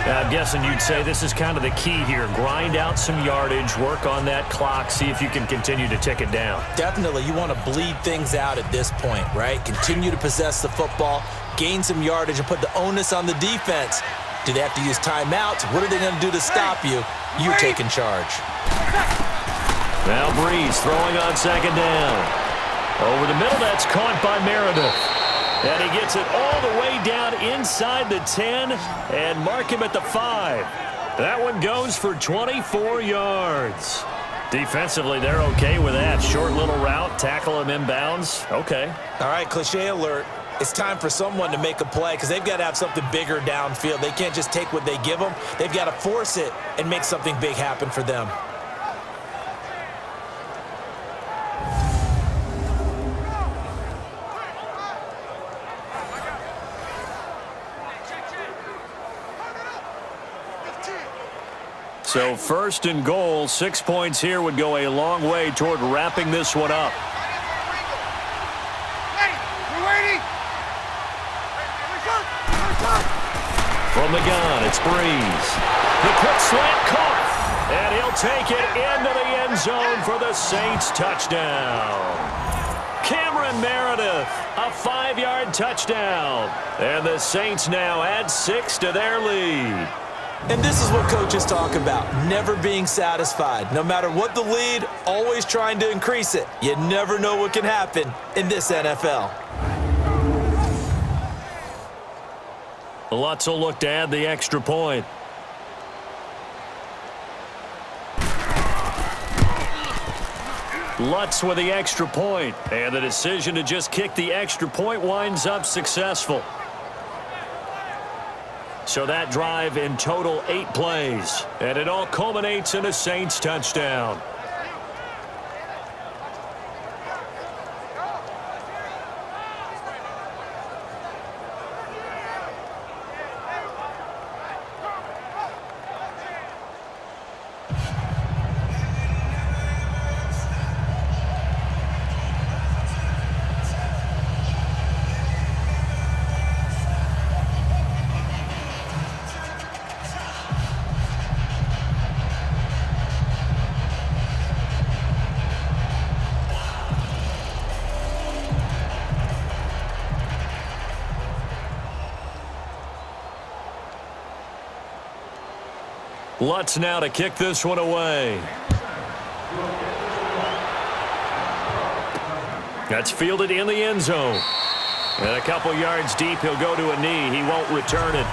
Now, I'm guessing you'd say this is kind of the key here. Grind out some yardage, work on that clock, see if you can continue to tick it down. Definitely, you want to bleed things out at this point, right? Continue to possess the football, gain some yardage, and put the onus on the defense. Do they have to use timeouts? What are they going to do to stop you? You're taking charge. Now Brees throwing on 2nd down. Over the middle, that's caught by Meredith. And he gets it all the way down inside the 10 and mark him at the 5. That one goes for 24 yards. Defensively, they're okay with that. Short little route, tackle him inbounds. Okay. All right, cliche alert. It's time for someone to make a play because they've got to have something bigger downfield. They can't just take what they give them. They've got to force it and make something big happen for them. So 1st and goal, 6 points here would go a long way toward wrapping this one up. From the gun, it's Brees. The quick slant caught, and he'll take it into the end zone for the Saints touchdown. Cameron Meredith, a 5-yard touchdown. And the Saints now add 6 to their lead. And this is what coaches talk about, never being satisfied. No matter what the lead, always trying to increase it. You never know what can happen in this NFL. Lutz will look to add the extra point. Lutz with the extra point, and the decision to just kick the extra point winds up successful. So that drive in total 8 plays, and it all culminates in a Saints touchdown. Lutz now to kick this one away. That's fielded in the end zone. And a couple yards deep, he'll go to a knee. He won't return it.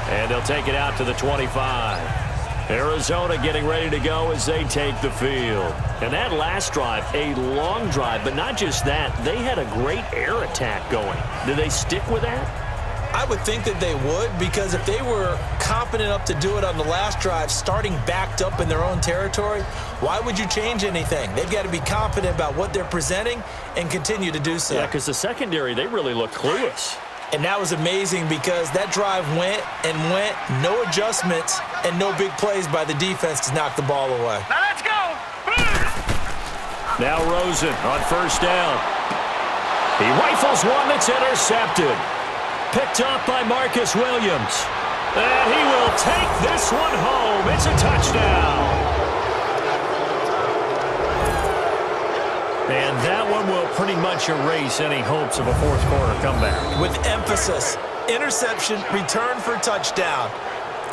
And they'll take it out to the 25. Arizona getting ready to go as they take the field. And that last drive, a long drive, but not just that. They had a great air attack going. Do they stick with that? I would think that they would, because if they were confident enough to do it on the last drive, starting backed up in their own territory, why would you change anything? They've got to be confident about what they're presenting and continue to do so. Yeah, because the secondary, they really looked clueless. And that was amazing because that drive went and went, no adjustments, and no big plays by the defense to knock the ball away. Now let's go! Now Rosen on 1st down. He rifles one that's intercepted. Picked off by Marcus Williams. And he will take this one home. It's a touchdown. And that one will pretty much erase any hopes of a fourth quarter comeback. With emphasis, interception, return for touchdown.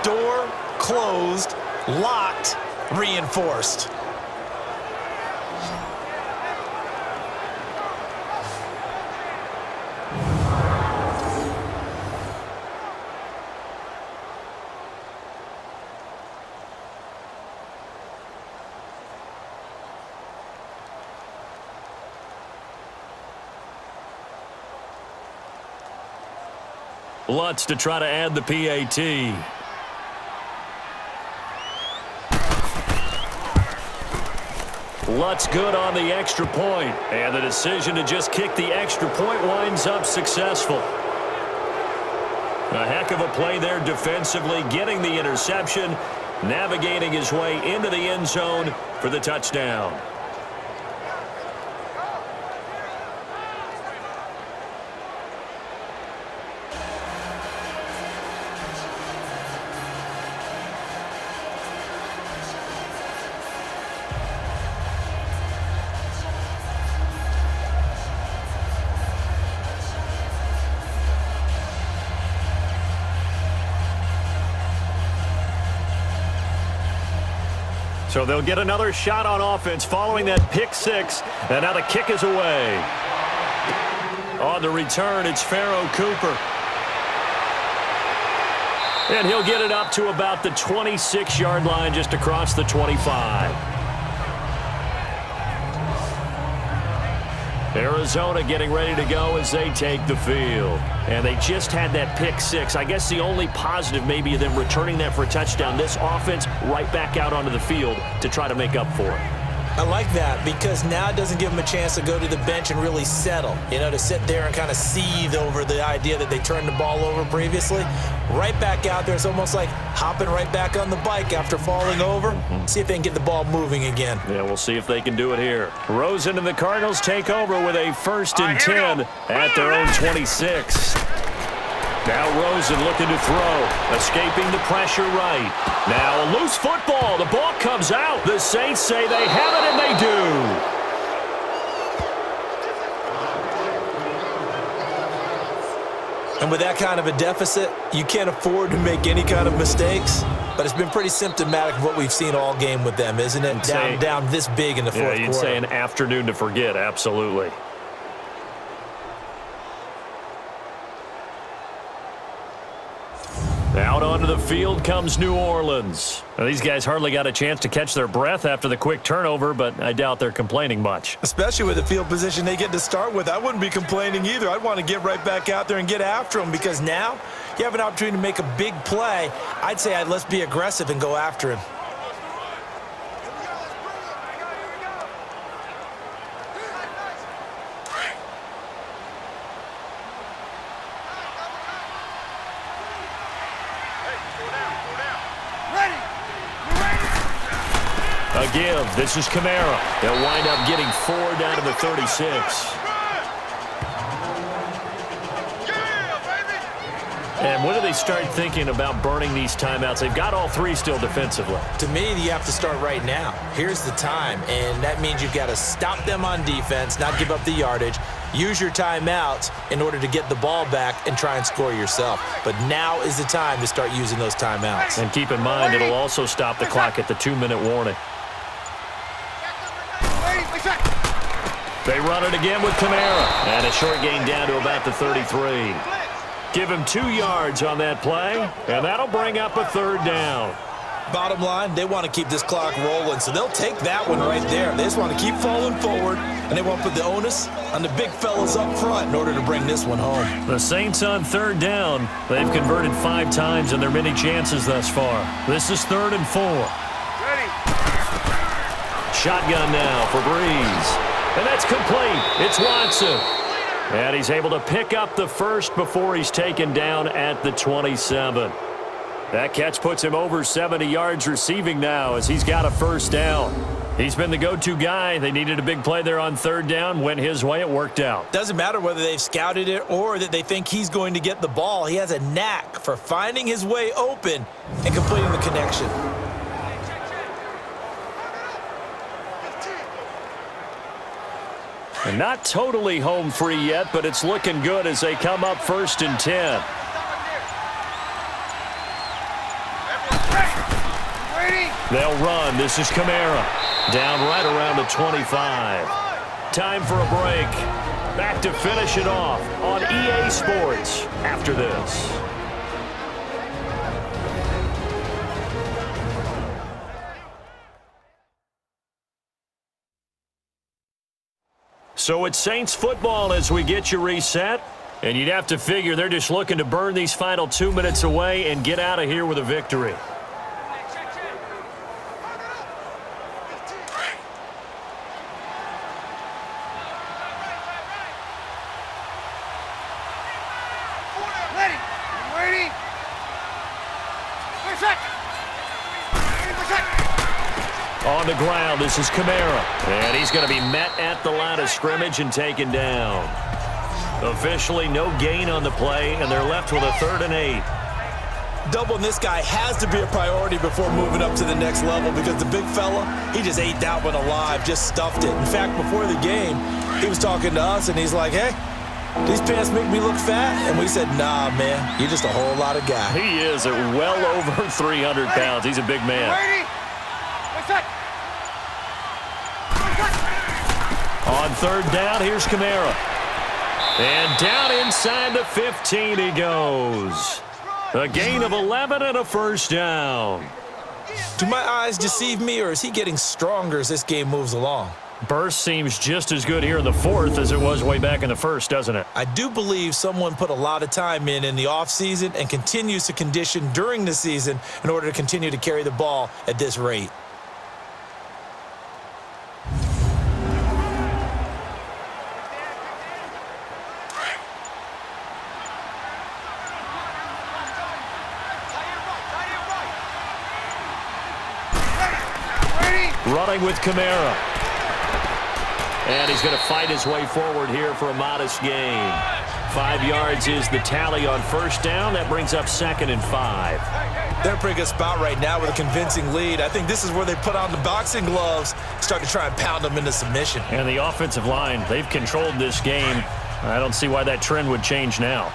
Door closed, locked, reinforced. Lutz to try to add the PAT. Lutz good on the extra point, and the decision to just kick the extra point winds up successful. A heck of a play there defensively, getting the interception, navigating his way into the end zone for the touchdown. So they'll get another shot on offense following that pick six. And now the kick is away. On the return, it's Pharaoh Cooper. And he'll get it up to about the 26-yard line, just across the 25. Arizona getting ready to go as they take the field. And they just had that pick six. I guess the only positive maybe of them returning that for a touchdown. This offense right back out onto the field to try to make up for it. I like that because now it doesn't give them a chance to go to the bench and really settle. You know, to sit there and kind of seethe over the idea that they turned the ball over previously. Right back out there. It's almost like hopping right back on the bike after falling over. See if they can get the ball moving again. Yeah, we'll see if they can do it here. Rosen and the Cardinals take over with a 1st and 10 at their own 26. Now Rosen looking to throw, escaping the pressure right. Now a loose football. The ball comes out. The Saints say they have it, and they do. And with that kind of a deficit, you can't afford to make any kind of mistakes. But it's been pretty symptomatic of what we've seen all game with them, isn't it? Down this big in the fourth quarter. Yeah, you'd say an afternoon to forget, absolutely. Out onto the field comes New Orleans. Now, these guys hardly got a chance to catch their breath after the quick turnover, but I doubt they're complaining much. Especially with the field position they get to start with. I wouldn't be complaining either. I'd want to get right back out there and get after them because now you have an opportunity to make a big play. I'd say let's be aggressive and go after him. A give. This is Kamara. They'll wind up getting 4 down to the 36. And when do they start thinking about burning these timeouts? They've got all 3 still defensively. To me, you have to start right now. Here's the time, and that means you've got to stop them on defense, not give up the yardage, use your timeouts in order to get the ball back and try and score yourself. But now is the time to start using those timeouts. And keep in mind, it'll also stop the clock at the 2-minute warning. They run it again with Kamara. And a short gain down to about the 33. Give him 2 yards on that play, and that'll bring up a 3rd down. Bottom line, they want to keep this clock rolling, so they'll take that one right there. They just want to keep falling forward, and they want to put the onus on the big fellas up front in order to bring this one home. The Saints on 3rd down. They've converted 5 times in their many chances thus far. This is 3rd and 4. Ready. Shotgun now for Brees. And that's complete. It's Watson. And he's able to pick up the first before he's taken down at the 27. That catch puts him over 70 yards receiving now as he's got a 1st down. He's been the go-to guy. They needed a big play there on 3rd down. Went his way. It worked out. Doesn't matter whether they've scouted it or that they think he's going to get the ball. He has a knack for finding his way open and completing the connection. And not totally home free yet, but it's looking good as they come up 1st and 10. They'll run. This is Kamara. Down right around the 25. Time for a break. Back to finish it off on EA Sports after this. So it's Saints football as we get you reset. And you'd have to figure they're just looking to burn these final 2 minutes away and get out of here with a victory. On the ground, this is Kamara. And he's going to be met at the line of scrimmage and taken down. Officially no gain on the play, and they're left with a 3rd and 8. Doubling this guy has to be a priority before moving up to the next level because the big fella, he just ate that one alive, just stuffed it. In fact, before the game, he was talking to us, and he's like, hey, these pants make me look fat? And we said, nah, man, you're just a whole lot of guy. He is at well over 300 pounds. He's a big man. On 3rd down, here's Kamara. And down inside the 15 he goes. A gain of 11 and a 1st down. Do my eyes deceive me, or is he getting stronger as this game moves along? Burst seems just as good here in the 4th as it was way back in the 1st, doesn't it? I do believe someone put a lot of time in the offseason and continues to condition during the season in order to continue to carry the ball at this rate. Running with Kamara. And he's going to fight his way forward here for a modest gain. 5 yards is the tally on 1st down. That brings up 2nd and 5. They're a pretty good spot right now with a convincing lead. I think this is where they put on the boxing gloves, start to try and pound them into submission. And the offensive line, they've controlled this game. I don't see why that trend would change now.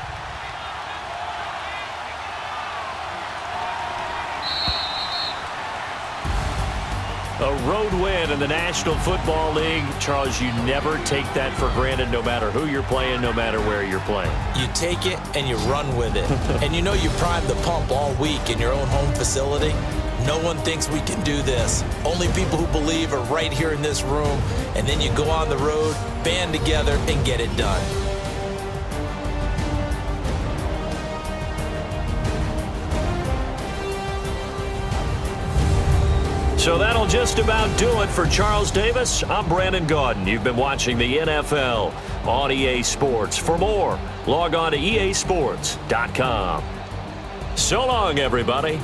A road win in the National Football League. Charles, you never take that for granted no matter who you're playing, no matter where you're playing. You take it and you run with it. And you know you primed the pump all week in your own home facility. No one thinks we can do this. Only people who believe are right here in this room. And then you go on the road, band together, and get it done. So that'll just about do it for Charles Davis. I'm Brandon Gaudin. You've been watching the NFL on EA Sports. For more, log on to easports.com. So long, everybody.